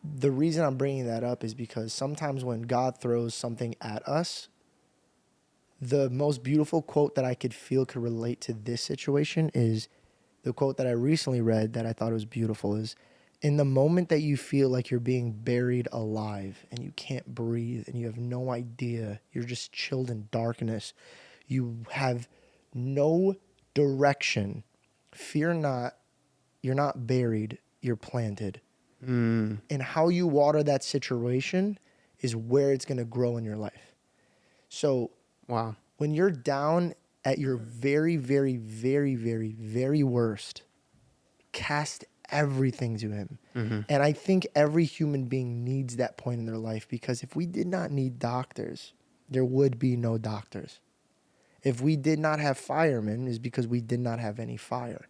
The reason I'm bringing that up is because sometimes when God throws something at us, the most beautiful quote that I could feel could relate to this situation is the quote that I recently read that I thought was beautiful is, in the moment that you feel like you're being buried alive and you can't breathe and you have no idea, you're just chilled in darkness, you have no direction, fear not, you're not buried, you're planted. And how you water that situation is where it's going to grow in your life. So Wow. when you're down at your very, very, very, very, very worst, cast everything to him. And I think every human being needs that point in their life, because if we did not need doctors, there would be no doctors. If we did not have firemen, is because we did not have any fire.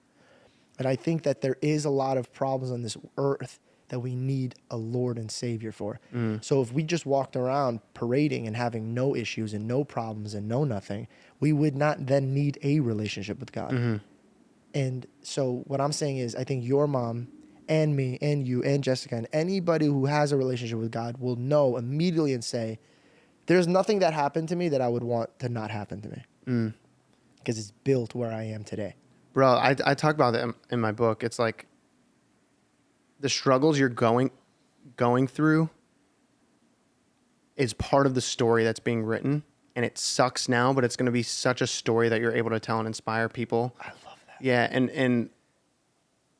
And I think that there is a lot of problems on this earth that we need a Lord and Savior for. So if we just walked around parading and having no issues and no problems and no nothing, we would not then need a relationship with God. And so what I'm saying is, I think your mom and me and you and Jessica and anybody who has a relationship with God will know immediately and say, there's nothing that happened to me that I would want to not happen to me. Because it's built where I am today. Bro, I talk about it in my book. It's like the struggles you're going through is part of the story that's being written, and it sucks now, but it's going to be such a story that you're able to tell and inspire people. I love that. Yeah, and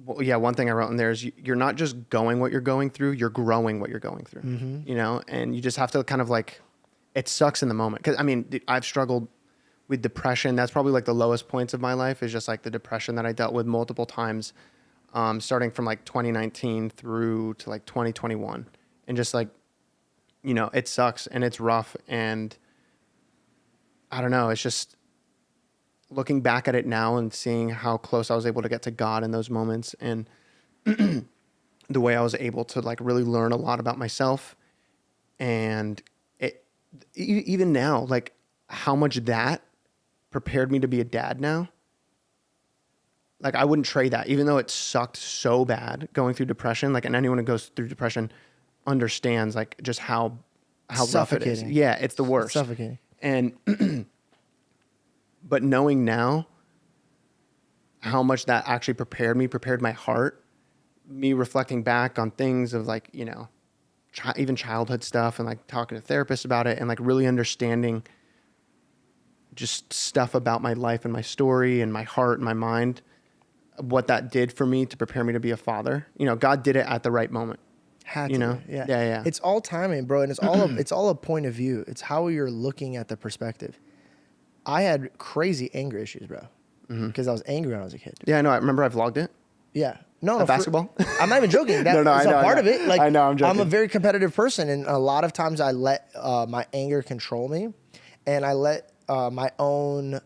well, yeah, one thing I wrote in there is you're not just going what you're going through, you're growing what you're going through. You know, and you just have to kind of like, it sucks in the moment. Because I mean, dude, I've struggled with depression. That's probably like the lowest points of my life, is just like the depression that I dealt with multiple times, starting from like 2019 through to like 2021. And just like, you know, it sucks and it's rough. And I don't know, it's just looking back at it now and seeing how close I was able to get to God in those moments, and the way I was able to like really learn a lot about myself. And it, even now, like how much that prepared me to be a dad now. Like I wouldn't trade that, even though it sucked so bad going through depression. Like, and anyone who goes through depression understands like just how rough it is. Suffocating. Yeah, it's the worst. It's suffocating. And but knowing now how much that actually prepared my heart, me reflecting back on things of like, you know, even childhood stuff, and like talking to therapists about it, and like really understanding just stuff about my life and my story and my heart and my mind, what that did for me to prepare me to be a father. You know, God did it at the right moment. Had You to, know? yeah. Yeah. It's all timing, bro, and it's all a point of view. It's how you're looking at the perspective. I had crazy anger issues, bro, because I was angry when I was a kid. Yeah, I know. I remember I vlogged it. Yeah, no, At basketball? I'm not even joking. That's I know, a part I know. of it. Like, I know, I'm joking. I'm a very competitive person, and a lot of times I let my anger control me, and I let my own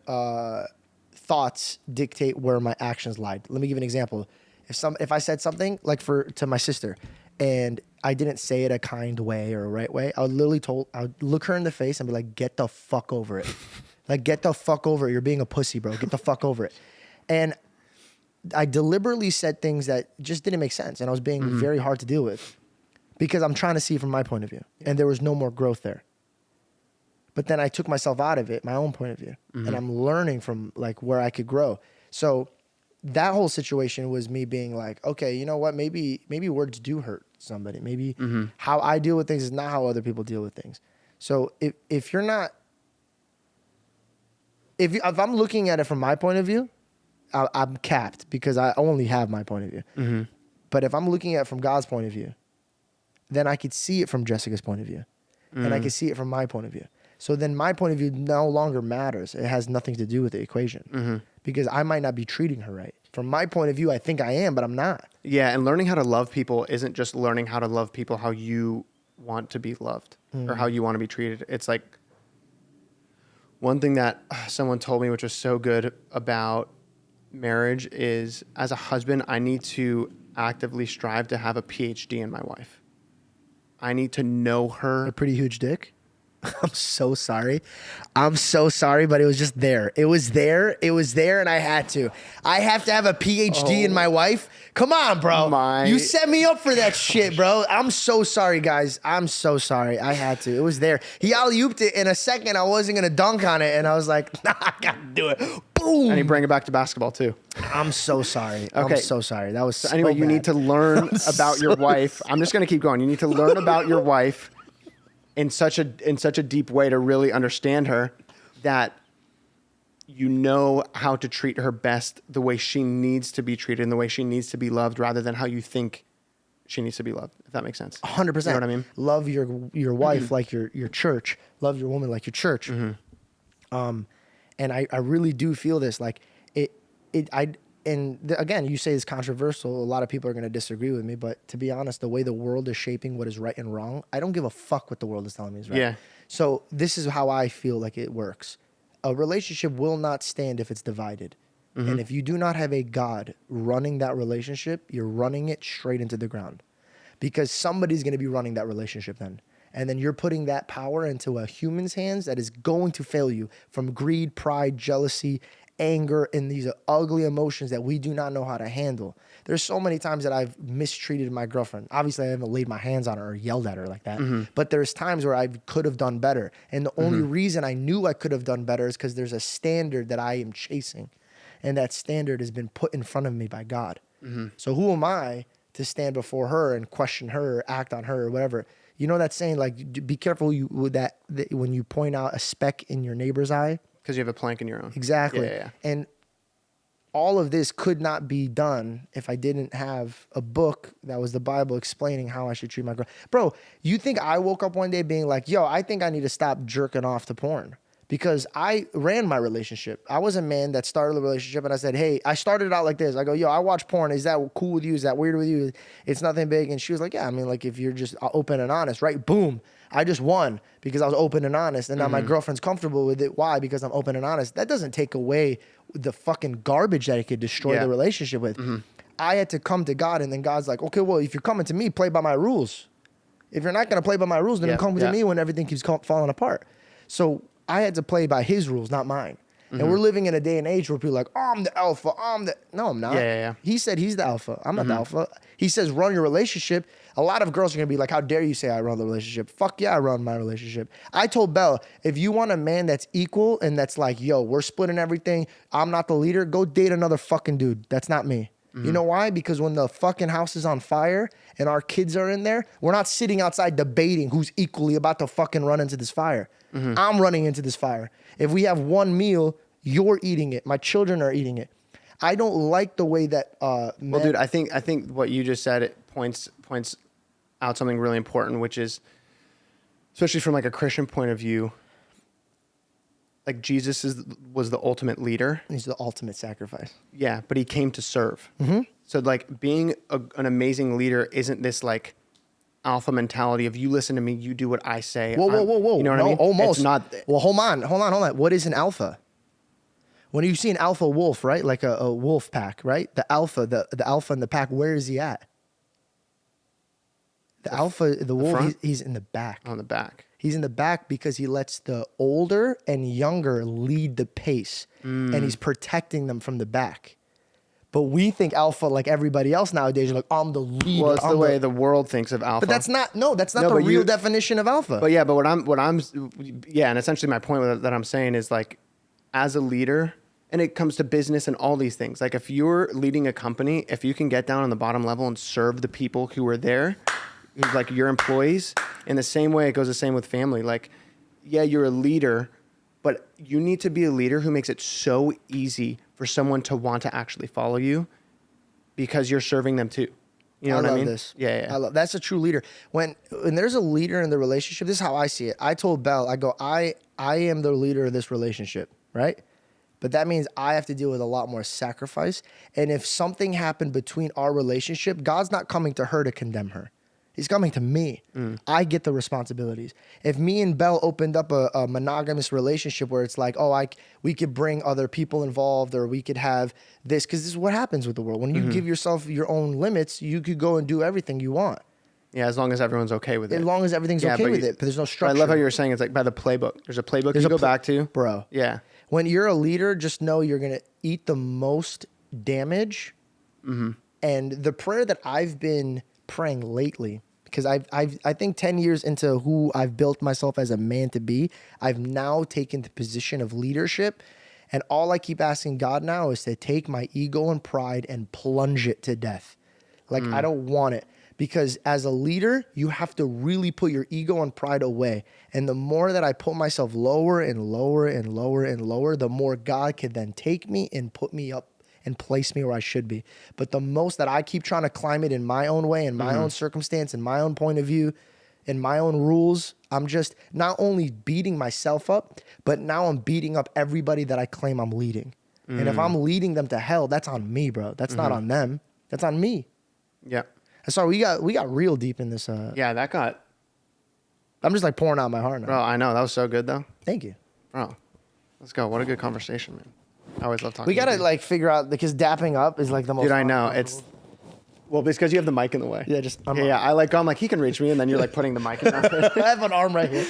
thoughts dictate where my actions lied. Let me give you an example. If I said something like to my sister, and I didn't say it a kind way or a right way, I would look her in the face and be like, "Get the fuck over it." Like, get the fuck over it. You're being a pussy, bro. Get the fuck over it. And I deliberately said things that just didn't make sense. And I was being very hard to deal with because I'm trying to see it from my point of view. And there was no more growth there. But then I took myself out of it, my own point of view. And I'm learning from like where I could grow. So that whole situation was me being like, okay, you know what? Maybe words do hurt somebody. Maybe how I deal with things is not how other people deal with things. So if you're not, if I'm looking at it from my point of view, I'm capped because I only have my point of view. But if I'm looking at it from God's point of view, then I could see it from Jessica's point of view, and I could see it from my point of view. So then my point of view no longer matters. It has nothing to do with the equation because I might not be treating her right. From my point of view, I think I am, but I'm not. Yeah, and learning how to love people isn't just learning how to love people how you want to be loved or how you want to be treated. It's like one thing that someone told me, which was so good about marriage, is as a husband, I need to actively strive to have a PhD in my wife. I need to know her. A pretty huge dick. I'm so sorry. I'm so sorry, but it was just there. It was there. It was there, and I had to. I have to have a PhD in my wife. Come on, bro. You set me up for that shit, bro. I'm so sorry, guys. I'm so sorry. I had to. It was there. He alley-ooped it in a second. I wasn't going to dunk on it, and I was like, nah, I got to do it. Boom. And he bring it back to basketball, too. I'm so sorry. Okay. I'm so sorry. That was so Anyway, you bad. need to learn about your wife. I'm just going to keep going. You need to learn about your wife in such a deep way to really understand her that you know how to treat her best the way she needs to be treated and the way she needs to be loved rather than how you think she needs to be loved, if that makes sense. 100%. You know what I mean? Love your wife like your church. Love your woman like your church. And I really do feel this. Like again, you say it's controversial. A lot of people are going to disagree with me, but to be honest, the way the world is shaping what is right and wrong, I don't give a fuck what the world is telling me is right. Yeah. So this is how I feel like it works. A relationship will not stand if it's divided. And if you do not have a God running that relationship, you're running it straight into the ground because somebody's going to be running that relationship then. And then you're putting that power into a human's hands that is going to fail you from greed, pride, jealousy, anger, and these ugly emotions that we do not know how to handle. There's so many times that I've mistreated my girlfriend. Obviously, I haven't laid my hands on her or yelled at her like that. But there's times where I could have done better. And the only reason I knew I could have done better is because there's a standard that I am chasing. And that standard has been put in front of me by God. So who am I to stand before her and question her or act on her or whatever? You know that saying, like, be careful with that when you point out a speck in your neighbor's eye. Because you have a plank in your own. Exactly. Yeah. And all of this could not be done if I didn't have a book that was the Bible explaining how I should treat my girl. Bro, you think I woke up one day being like, yo, I think I need to stop jerking off to porn? Because I ran my relationship. I was a man that started a relationship and I said, hey, I started out like this. I go, yo, I watch porn. Is that cool with you? Is that weird with you? It's nothing big. And she was like, yeah, I mean, like if you're just open and honest, right? Boom. I just won because I was open and honest. And now my girlfriend's comfortable with it. Why? Because I'm open and honest. That doesn't take away the fucking garbage that it could destroy the relationship with. I had to come to God, and then God's like, okay, well, if you're coming to me, play by my rules. If you're not going to play by my rules, then come to me when everything keeps falling apart. So I had to play by his rules, not mine. And we're living in a day and age where people are like, oh, I'm the alpha. No, I'm not. Yeah. He said he's the alpha. I'm not the alpha. He says run your relationship. A lot of girls are going to be like, how dare you say I run the relationship? Fuck yeah, I run my relationship. I told Belle, if you want a man that's equal and that's like, yo, we're splitting everything, I'm not the leader, go date another fucking dude. That's not me. You know why? Because when the fucking house is on fire and our kids are in there, we're not sitting outside debating who's equally about to fucking run into this fire. I'm running into this fire. If we have one meal, you're eating it. My children are eating it. I don't like the way that Well, dude, I think what you just said, it points out something really important, which is, especially from like a Christian point of view, like Jesus was the ultimate leader. He's the ultimate sacrifice. Yeah, but he came to serve. So like being an amazing leader isn't this like alpha mentality of you listen to me, you do what I say. Whoa. You know what I mean? Almost. It's not. Well, hold on. What is an alpha? When you see an alpha wolf, right? Like a wolf pack, right? The alpha in the pack, where is he at? The wolf, he's in the back. On the back. He's in the back because he lets the older and younger lead the pace, and he's protecting them from the back. But we think alpha, like everybody else nowadays, you're like, I'm the leader. Well, it's the way the world thinks of alpha. But that's not the real definition of alpha. But and essentially my point that I'm saying is like, as a leader, And it comes to business and all these things. Like if you're leading a company, if you can get down on the bottom level and serve the people who are there, who's like your employees, in the same way it goes the same with family. Like, yeah, you're a leader, but you need to be a leader who makes it so easy for someone to want to actually follow you because you're serving them too. You know what I mean? This. Yeah. That's a true leader. When there's a leader in the relationship, this is how I see it. I told Belle, I am the leader of this relationship, right? But that means I have to deal with a lot more sacrifice. And if something happened between our relationship, God's not coming to her to condemn her. He's coming to me. I get the responsibilities. If me and Belle opened up a monogamous relationship where it's like, we could bring other people involved, or we could have this, because this is what happens with the world. When you give yourself your own limits, you could go and do everything you want. Yeah, as long as everyone's okay with it. As long as everything's okay with it, but there's no structure. I love how you were saying it's like by the playbook. There's a playbook you go back to. Bro. Yeah. When you're a leader, just know you're going to eat the most damage. And the prayer that I've been praying lately, because I think 10 years into who I've built myself as a man to be, I've now taken the position of leadership. And all I keep asking God now is to take my ego and pride and plunge it to death. Like, I don't want it. Because as a leader, you have to really put your ego and pride away. And the more that I put myself lower and lower and lower and lower, the more God can then take me and put me up and place me where I should be. But the most that I keep trying to climb it in my own way, in my own circumstance, in my own point of view, in my own rules, I'm just not only beating myself up, but now I'm beating up everybody that I claim I'm leading. And if I'm leading them to hell, that's on me, bro. That's not on them. That's on me. Yeah. Sorry, we got real deep in this. Yeah, that got... I'm just like pouring out my heart now. Bro, I know. That was so good, though. Thank you. Bro, let's go. What a good conversation, man. I always love talking We gotta to you. like figure out, because dapping up is like the most. Dude, I know. It's... Well, because you have the mic in the way. Yeah, just... I'm like, he can reach me, and then you're like putting the mic in there. I have an arm right here.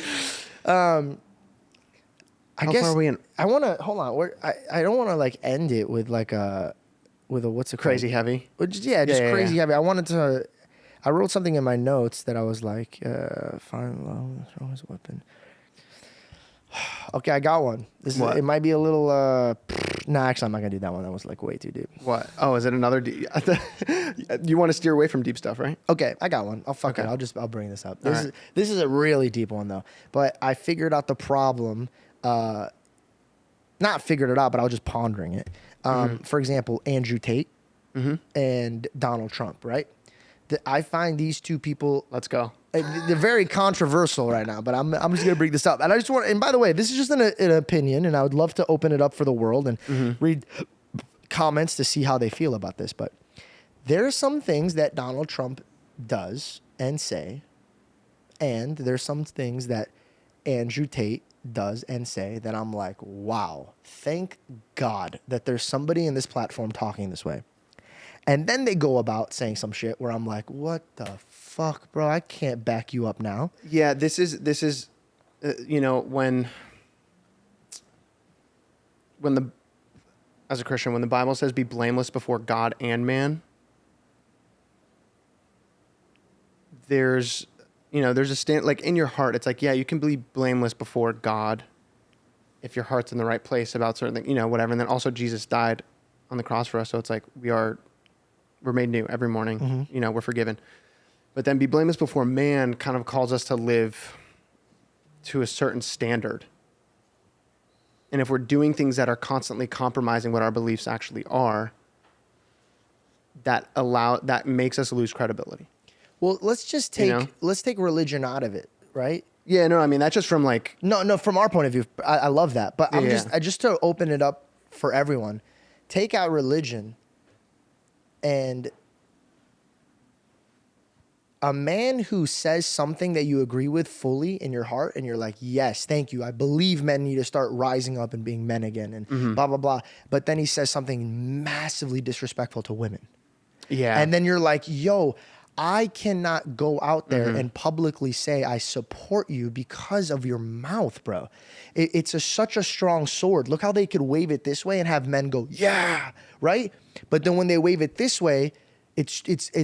I How guess far are we in? I want to hold on. I don't want to like end it with like a what's it Crazy called? heavy. Yeah, crazy heavy. I wanted to. I wrote something in my notes that I was like, find love, throw his weapon. Okay, I got one. What? It might be a little. Nah, actually, I'm not gonna do that one. That was like way too deep. What? Oh, is it another deep? You want to steer away from deep stuff, right? Okay, I got one. Fuck Okay. it. I'll bring this up. All This right. is a really deep one though. But I figured out the problem. Not figured it out, but I was just pondering it. For example, Andrew Tate and Donald Trump, right? I find these two people. Let's go. They're very controversial right now, but I'm just gonna bring this up. And I just want. And by the way, this is just an opinion, and I would love to open it up for the world and read comments to see how they feel about this. But there are some things that Donald Trump does and say, and there's some things that Andrew Tate does and say that I'm like, wow, thank God that there's somebody in this platform talking this way. And then they go about saying some shit where I'm like, what the fuck, bro? I can't back you up now. Yeah, this is, you know, when as a Christian, when the Bible says be blameless before God and man, there's a stand, like in your heart, it's like, yeah, you can be blameless before God if your heart's in the right place about certain things, whatever. And then also Jesus died on the cross for us. So it's like, we're made new every morning, we're forgiven. But then be blameless before man kind of calls us to live to a certain standard. And if we're doing things that are constantly compromising what our beliefs actually are, that makes us lose credibility. Well, let's just take religion out of it, right? Yeah, no, I mean, that's just from like... No, from our point of view, I love that. But just to open it up for everyone, take out religion, and a man who says something that you agree with fully in your heart, and you're like, yes, thank you, I believe men need to start rising up and being men again, and blah, blah, blah. But then he says something massively disrespectful to women. Yeah. And then you're like, yo, I cannot go out there and publicly say I support you because of your mouth, bro. It's such a strong sword. Look how they could wave it this way and have men go, yeah, right? But then when they wave it this way, it's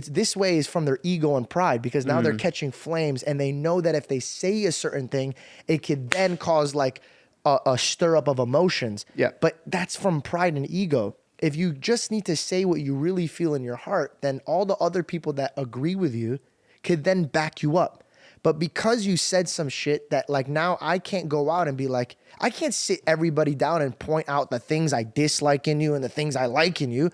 this way is from their ego and pride, because now they're catching flames, and they know that if they say a certain thing, it could then cause like a stir up of emotions. Yeah. But that's from pride and ego. If you just need to say what you really feel in your heart, then all the other people that agree with you could then back you up. But because you said some shit that like now I can't go out and be like, I can't sit everybody down and point out the things I dislike in you and the things I like in you.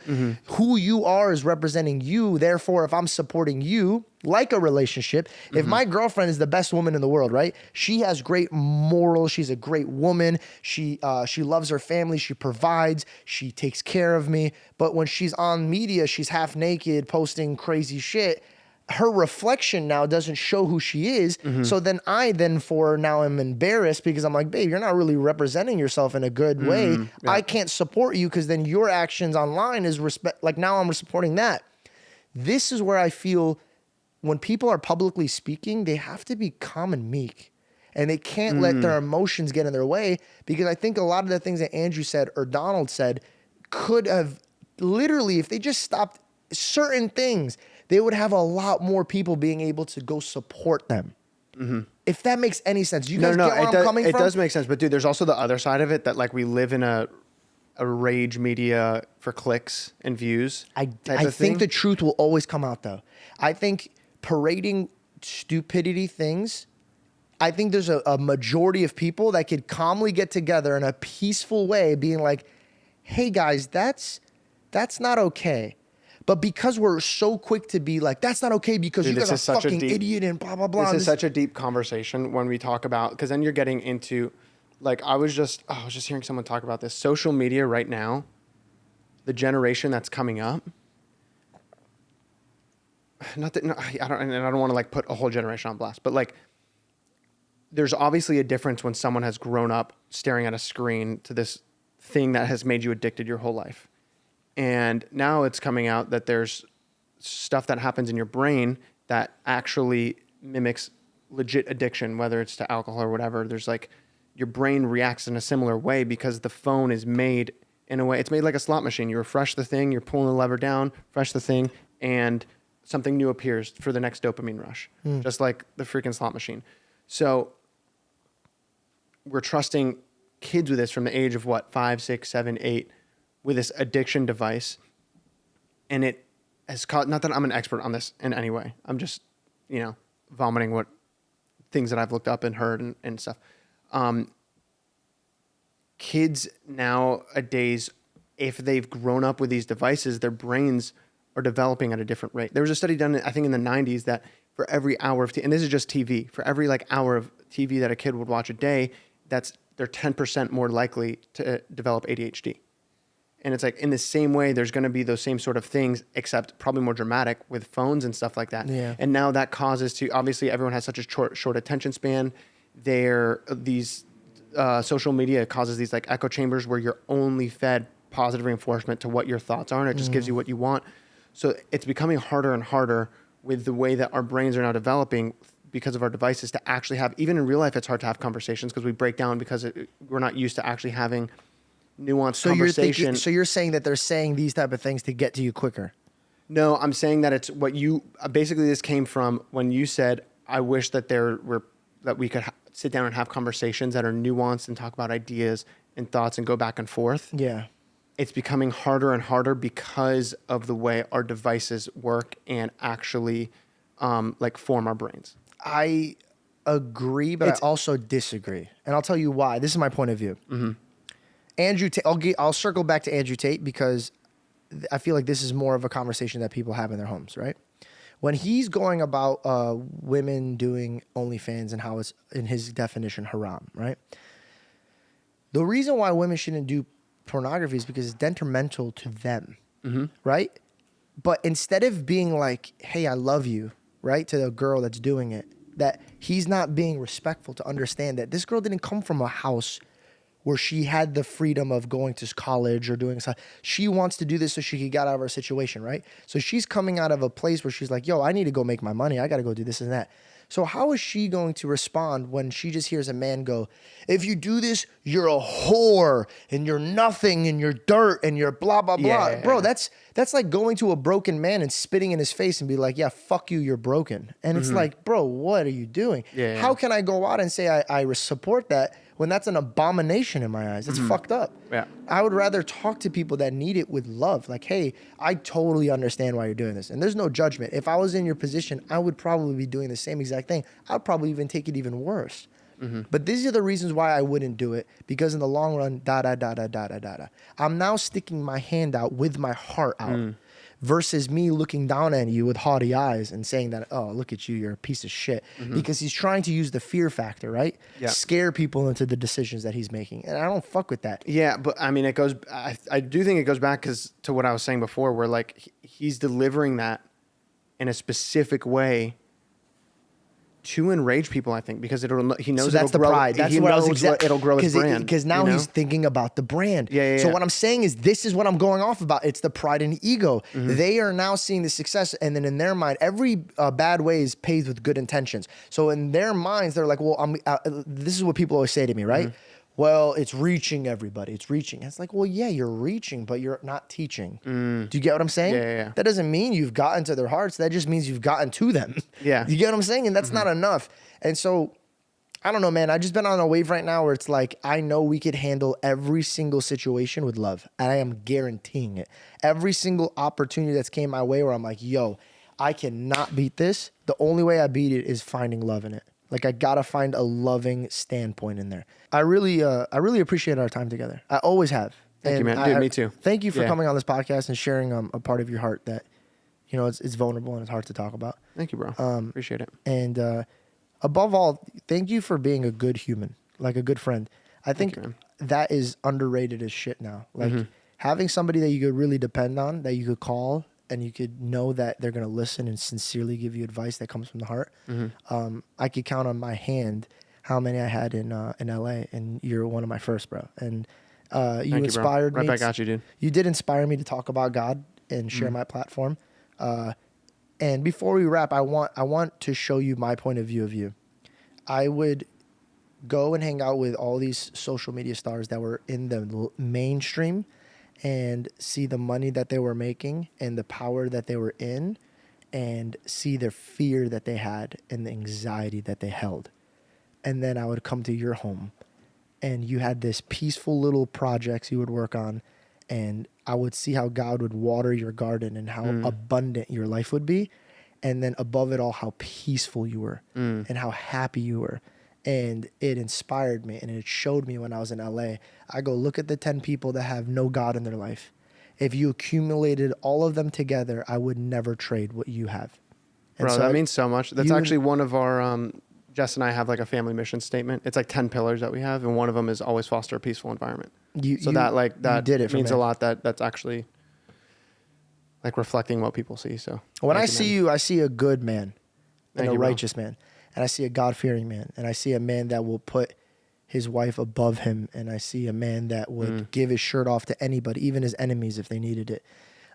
Who you are is representing you. Therefore, if I'm supporting you, like a relationship, if my girlfriend is the best woman in the world, right? She has great morals. She's a great woman. She loves her family. She provides. She takes care of me. But when she's on media, she's half naked, posting crazy shit. Her reflection now doesn't show who she is. So then I now am embarrassed because I'm like, babe, you're not really representing yourself in a good way. Yeah. I can't support you because then your actions online is respect. Like now I'm supporting that. This is where I feel when people are publicly speaking, they have to be calm and meek. And they can't let their emotions get in their way, because I think a lot of the things that Andrew said or Donald said could have literally, if they just stopped certain things, they would have a lot more people being able to go support them. If that makes any sense. You guys get where I'm coming from? It does make sense. But dude, there's also the other side of it that like we live in a rage media for clicks and views. I thing. think the truth will always come out though. I think parading stupidity things, I think there's a majority of people that could calmly get together in a peaceful way being like, hey guys, that's not okay. But because we're so quick to be like, that's not okay because Dude, you guys this are is such a fucking deep- idiot and blah, blah, blah. This is such a deep conversation when we talk about, because then you're getting into, like, I was just hearing someone talk about this. Social media right now, the generation that's coming up, I don't want to like put a whole generation on blast, but like, there's obviously a difference when someone has grown up staring at a screen to this thing that has made you addicted your whole life. And now it's coming out that there's stuff that happens in your brain that actually mimics legit addiction, whether it's to alcohol or whatever. There's like, your brain reacts in a similar way because the phone is made in a way, it's made like a slot machine. You refresh the thing, you're pulling the lever down, refresh the thing, and something new appears for the next dopamine rush, just like the freaking slot machine. So we're trusting kids with this from the age of what, 5, 6, 7, 8, with this addiction device. And it has caused, not that I'm an expert on this in any way. I'm just, vomiting what things that I've looked up and heard and stuff. Kids nowadays, if they've grown up with these devices, their brains are developing at a different rate. There was a study done, I think in the 90s, that for every hour of and this is just TV, for every like hour of TV that a kid would watch a day, they're 10% more likely to develop ADHD. And it's like in the same way, there's going to be those same sort of things, except probably more dramatic with phones and stuff like that. Yeah. And now that causes obviously everyone has such a short attention span. These social media causes these like echo chambers where you're only fed positive reinforcement to what your thoughts are, and it just gives you what you want. So it's becoming harder and harder with the way that our brains are now developing because of our devices to actually have, even in real life, it's hard to have conversations because we break down because we're not used to actually having nuanced conversation. So you're saying that they're saying these type of things to get to you quicker? No, I'm saying that it's what you, basically this came from when you said, I wish that that we could sit down and have conversations that are nuanced and talk about ideas and thoughts and go back and forth. Yeah. It's becoming harder and harder because of the way our devices work and actually form our brains. I agree, but I also disagree. And I'll tell you why. This is my point of view. Andrew Tate, I'll circle back to Andrew Tate because I feel like this is more of a conversation that people have in their homes, right? When he's going about women doing OnlyFans and how it's, in his definition, haram, right? The reason why women shouldn't do pornography is because it's detrimental to them, right? But instead of being like, hey, I love you, right, to the girl that's doing it, that he's not being respectful to understand that this girl didn't come from a house where she had the freedom of going to college or doing stuff. She wants to do this so she could get out of her situation, right? So she's coming out of a place where she's like, yo, I need to go make my money. I got to go do this and that. So how is she going to respond when she just hears a man go, if you do this, you're a whore and you're nothing and you're dirt and you're blah, blah, blah. Yeah. Bro, that's like going to a broken man and spitting in his face and be like, yeah, fuck you, you're broken. And it's like, bro, what are you doing? Yeah. How can I go out and say I support that when that's an abomination in my eyes. It's fucked up. Yeah. I would rather talk to people that need it with love. Like, hey, I totally understand why you're doing this. And there's no judgment. If I was in your position, I would probably be doing the same exact thing. I'd probably even take it even worse. But these are the reasons why I wouldn't do it, because in the long run, I'm now sticking my hand out with my heart out versus me looking down at you with haughty eyes and saying that, oh, look at you, you're a piece of shit. Because he's trying to use the fear factor, right? Yeah. Scare people into the decisions that he's making. And I don't fuck with that. Yeah, but I mean, I do think it goes back to what I was saying before, where like he's delivering that in a specific way to enrage people, I think, because he knows So that's the pride. That's what I was exactly. It'll grow his brand. Because now he's thinking about the brand. Yeah. So what I'm saying is, this is what I'm going off about. It's the pride and ego. They are now seeing the success, and then in their mind, every bad way is paved with good intentions. So in their minds, they're like, well, this is what people always say to me, right? Well, it's reaching everybody. It's reaching. It's like, well, yeah, you're reaching, but you're not teaching. Do you get what I'm saying? Yeah. That doesn't mean you've gotten to their hearts. That just means you've gotten to them. Yeah. You get what I'm saying? And that's not enough. And so, I don't know, man. I've just been on a wave right now where it's like, I know we could handle every single situation with love. And I am guaranteeing it. Every single opportunity that's came my way where I'm like, yo, I cannot beat this. The only way I beat it is finding love in it. Like, I gotta find a loving standpoint in there. I really appreciate our time together. I always have. Thank you, man. Dude, me too. Thank you for Yeah. coming on this podcast and sharing a part of your heart that, you know, it's vulnerable and it's hard to talk about. Thank you, bro. Appreciate it. And above all, thank you for being a good human, like a good friend. I think you, man. that is underrated as shit now. Like having somebody that you could really depend on, that you could call, and you could know that they're going to listen and sincerely give you advice that comes from the heart. I could count on my hand how many I had in LA, and you're one of my first, bro. And you inspired me. Right back at you, dude. You did inspire me to talk about God and share my platform. And before we wrap, I want to show you my point of view of you. I would go and hang out with all these social media stars that were in the mainstream and see the money that they were making and the power that they were in, and see the fear that they had and the anxiety that they held. And then I would come to your home, and you had this peaceful little projects you would work on, and I would see how God would water your garden and how abundant your life would be. And then above it all, how peaceful you were and how happy you were. And it inspired me, and it showed me when I was in LA. I go, look at the 10 people that have no God in their life. If you accumulated all of them together, I would never trade what you have. And Bro, so that means so much. That's actually one of our, Jess and I have like a family mission statement. It's like 10 pillars that we have, and one of them is always foster a peaceful environment. you did it for means me. a lot. That's actually like reflecting what people see. So When I thank see man. you, I see a good man and Thank a you, bro. righteous man. And I see a God-fearing man. And I see a man that will put his wife above him. And I see a man that would give his shirt off to anybody, even his enemies, if they needed it.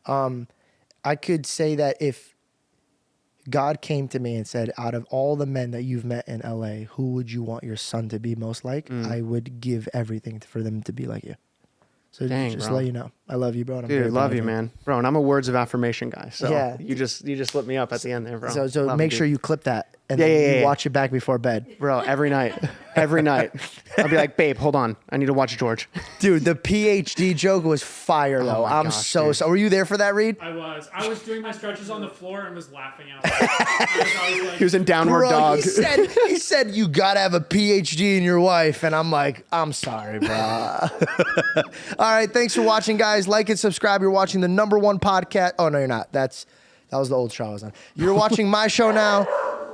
I could say that if God came to me and said, out of all the men that you've met in LA, who would you want your son to be most like? I would give everything for them to be like you. So Dang, just bro. let you know. I love you, bro. And I'm Dude, very love proud you, of man. Bro, and I'm a words of affirmation guy. So Yeah. you just lit me up at the end there, bro. So Love make you, sure dude. you clip that and Yeah, then yeah, you yeah. watch it back before bed. Bro, every night. Every night. I'll be like, babe, hold on. I need to watch George. Dude, the PhD joke was fire, though. my I'm gosh, so dude. sorry. Were you there for that, Reed? I was doing my stretches on the floor and was laughing out loud. I was like, He was in downward Bro, dog. he said you gotta have a PhD in your wife, and I'm like, I'm sorry, bro. All right, thanks for watching, guys. Like and subscribe. You're watching the #1 podcast. Oh no, you're not. That was the old show I was on. You're watching my show now,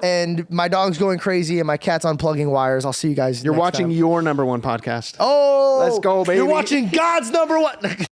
and my dog's going crazy, and my cat's unplugging wires. I'll see you guys. You're next watching time. your #1 podcast. Oh, Let's go, baby. You're watching God's #1.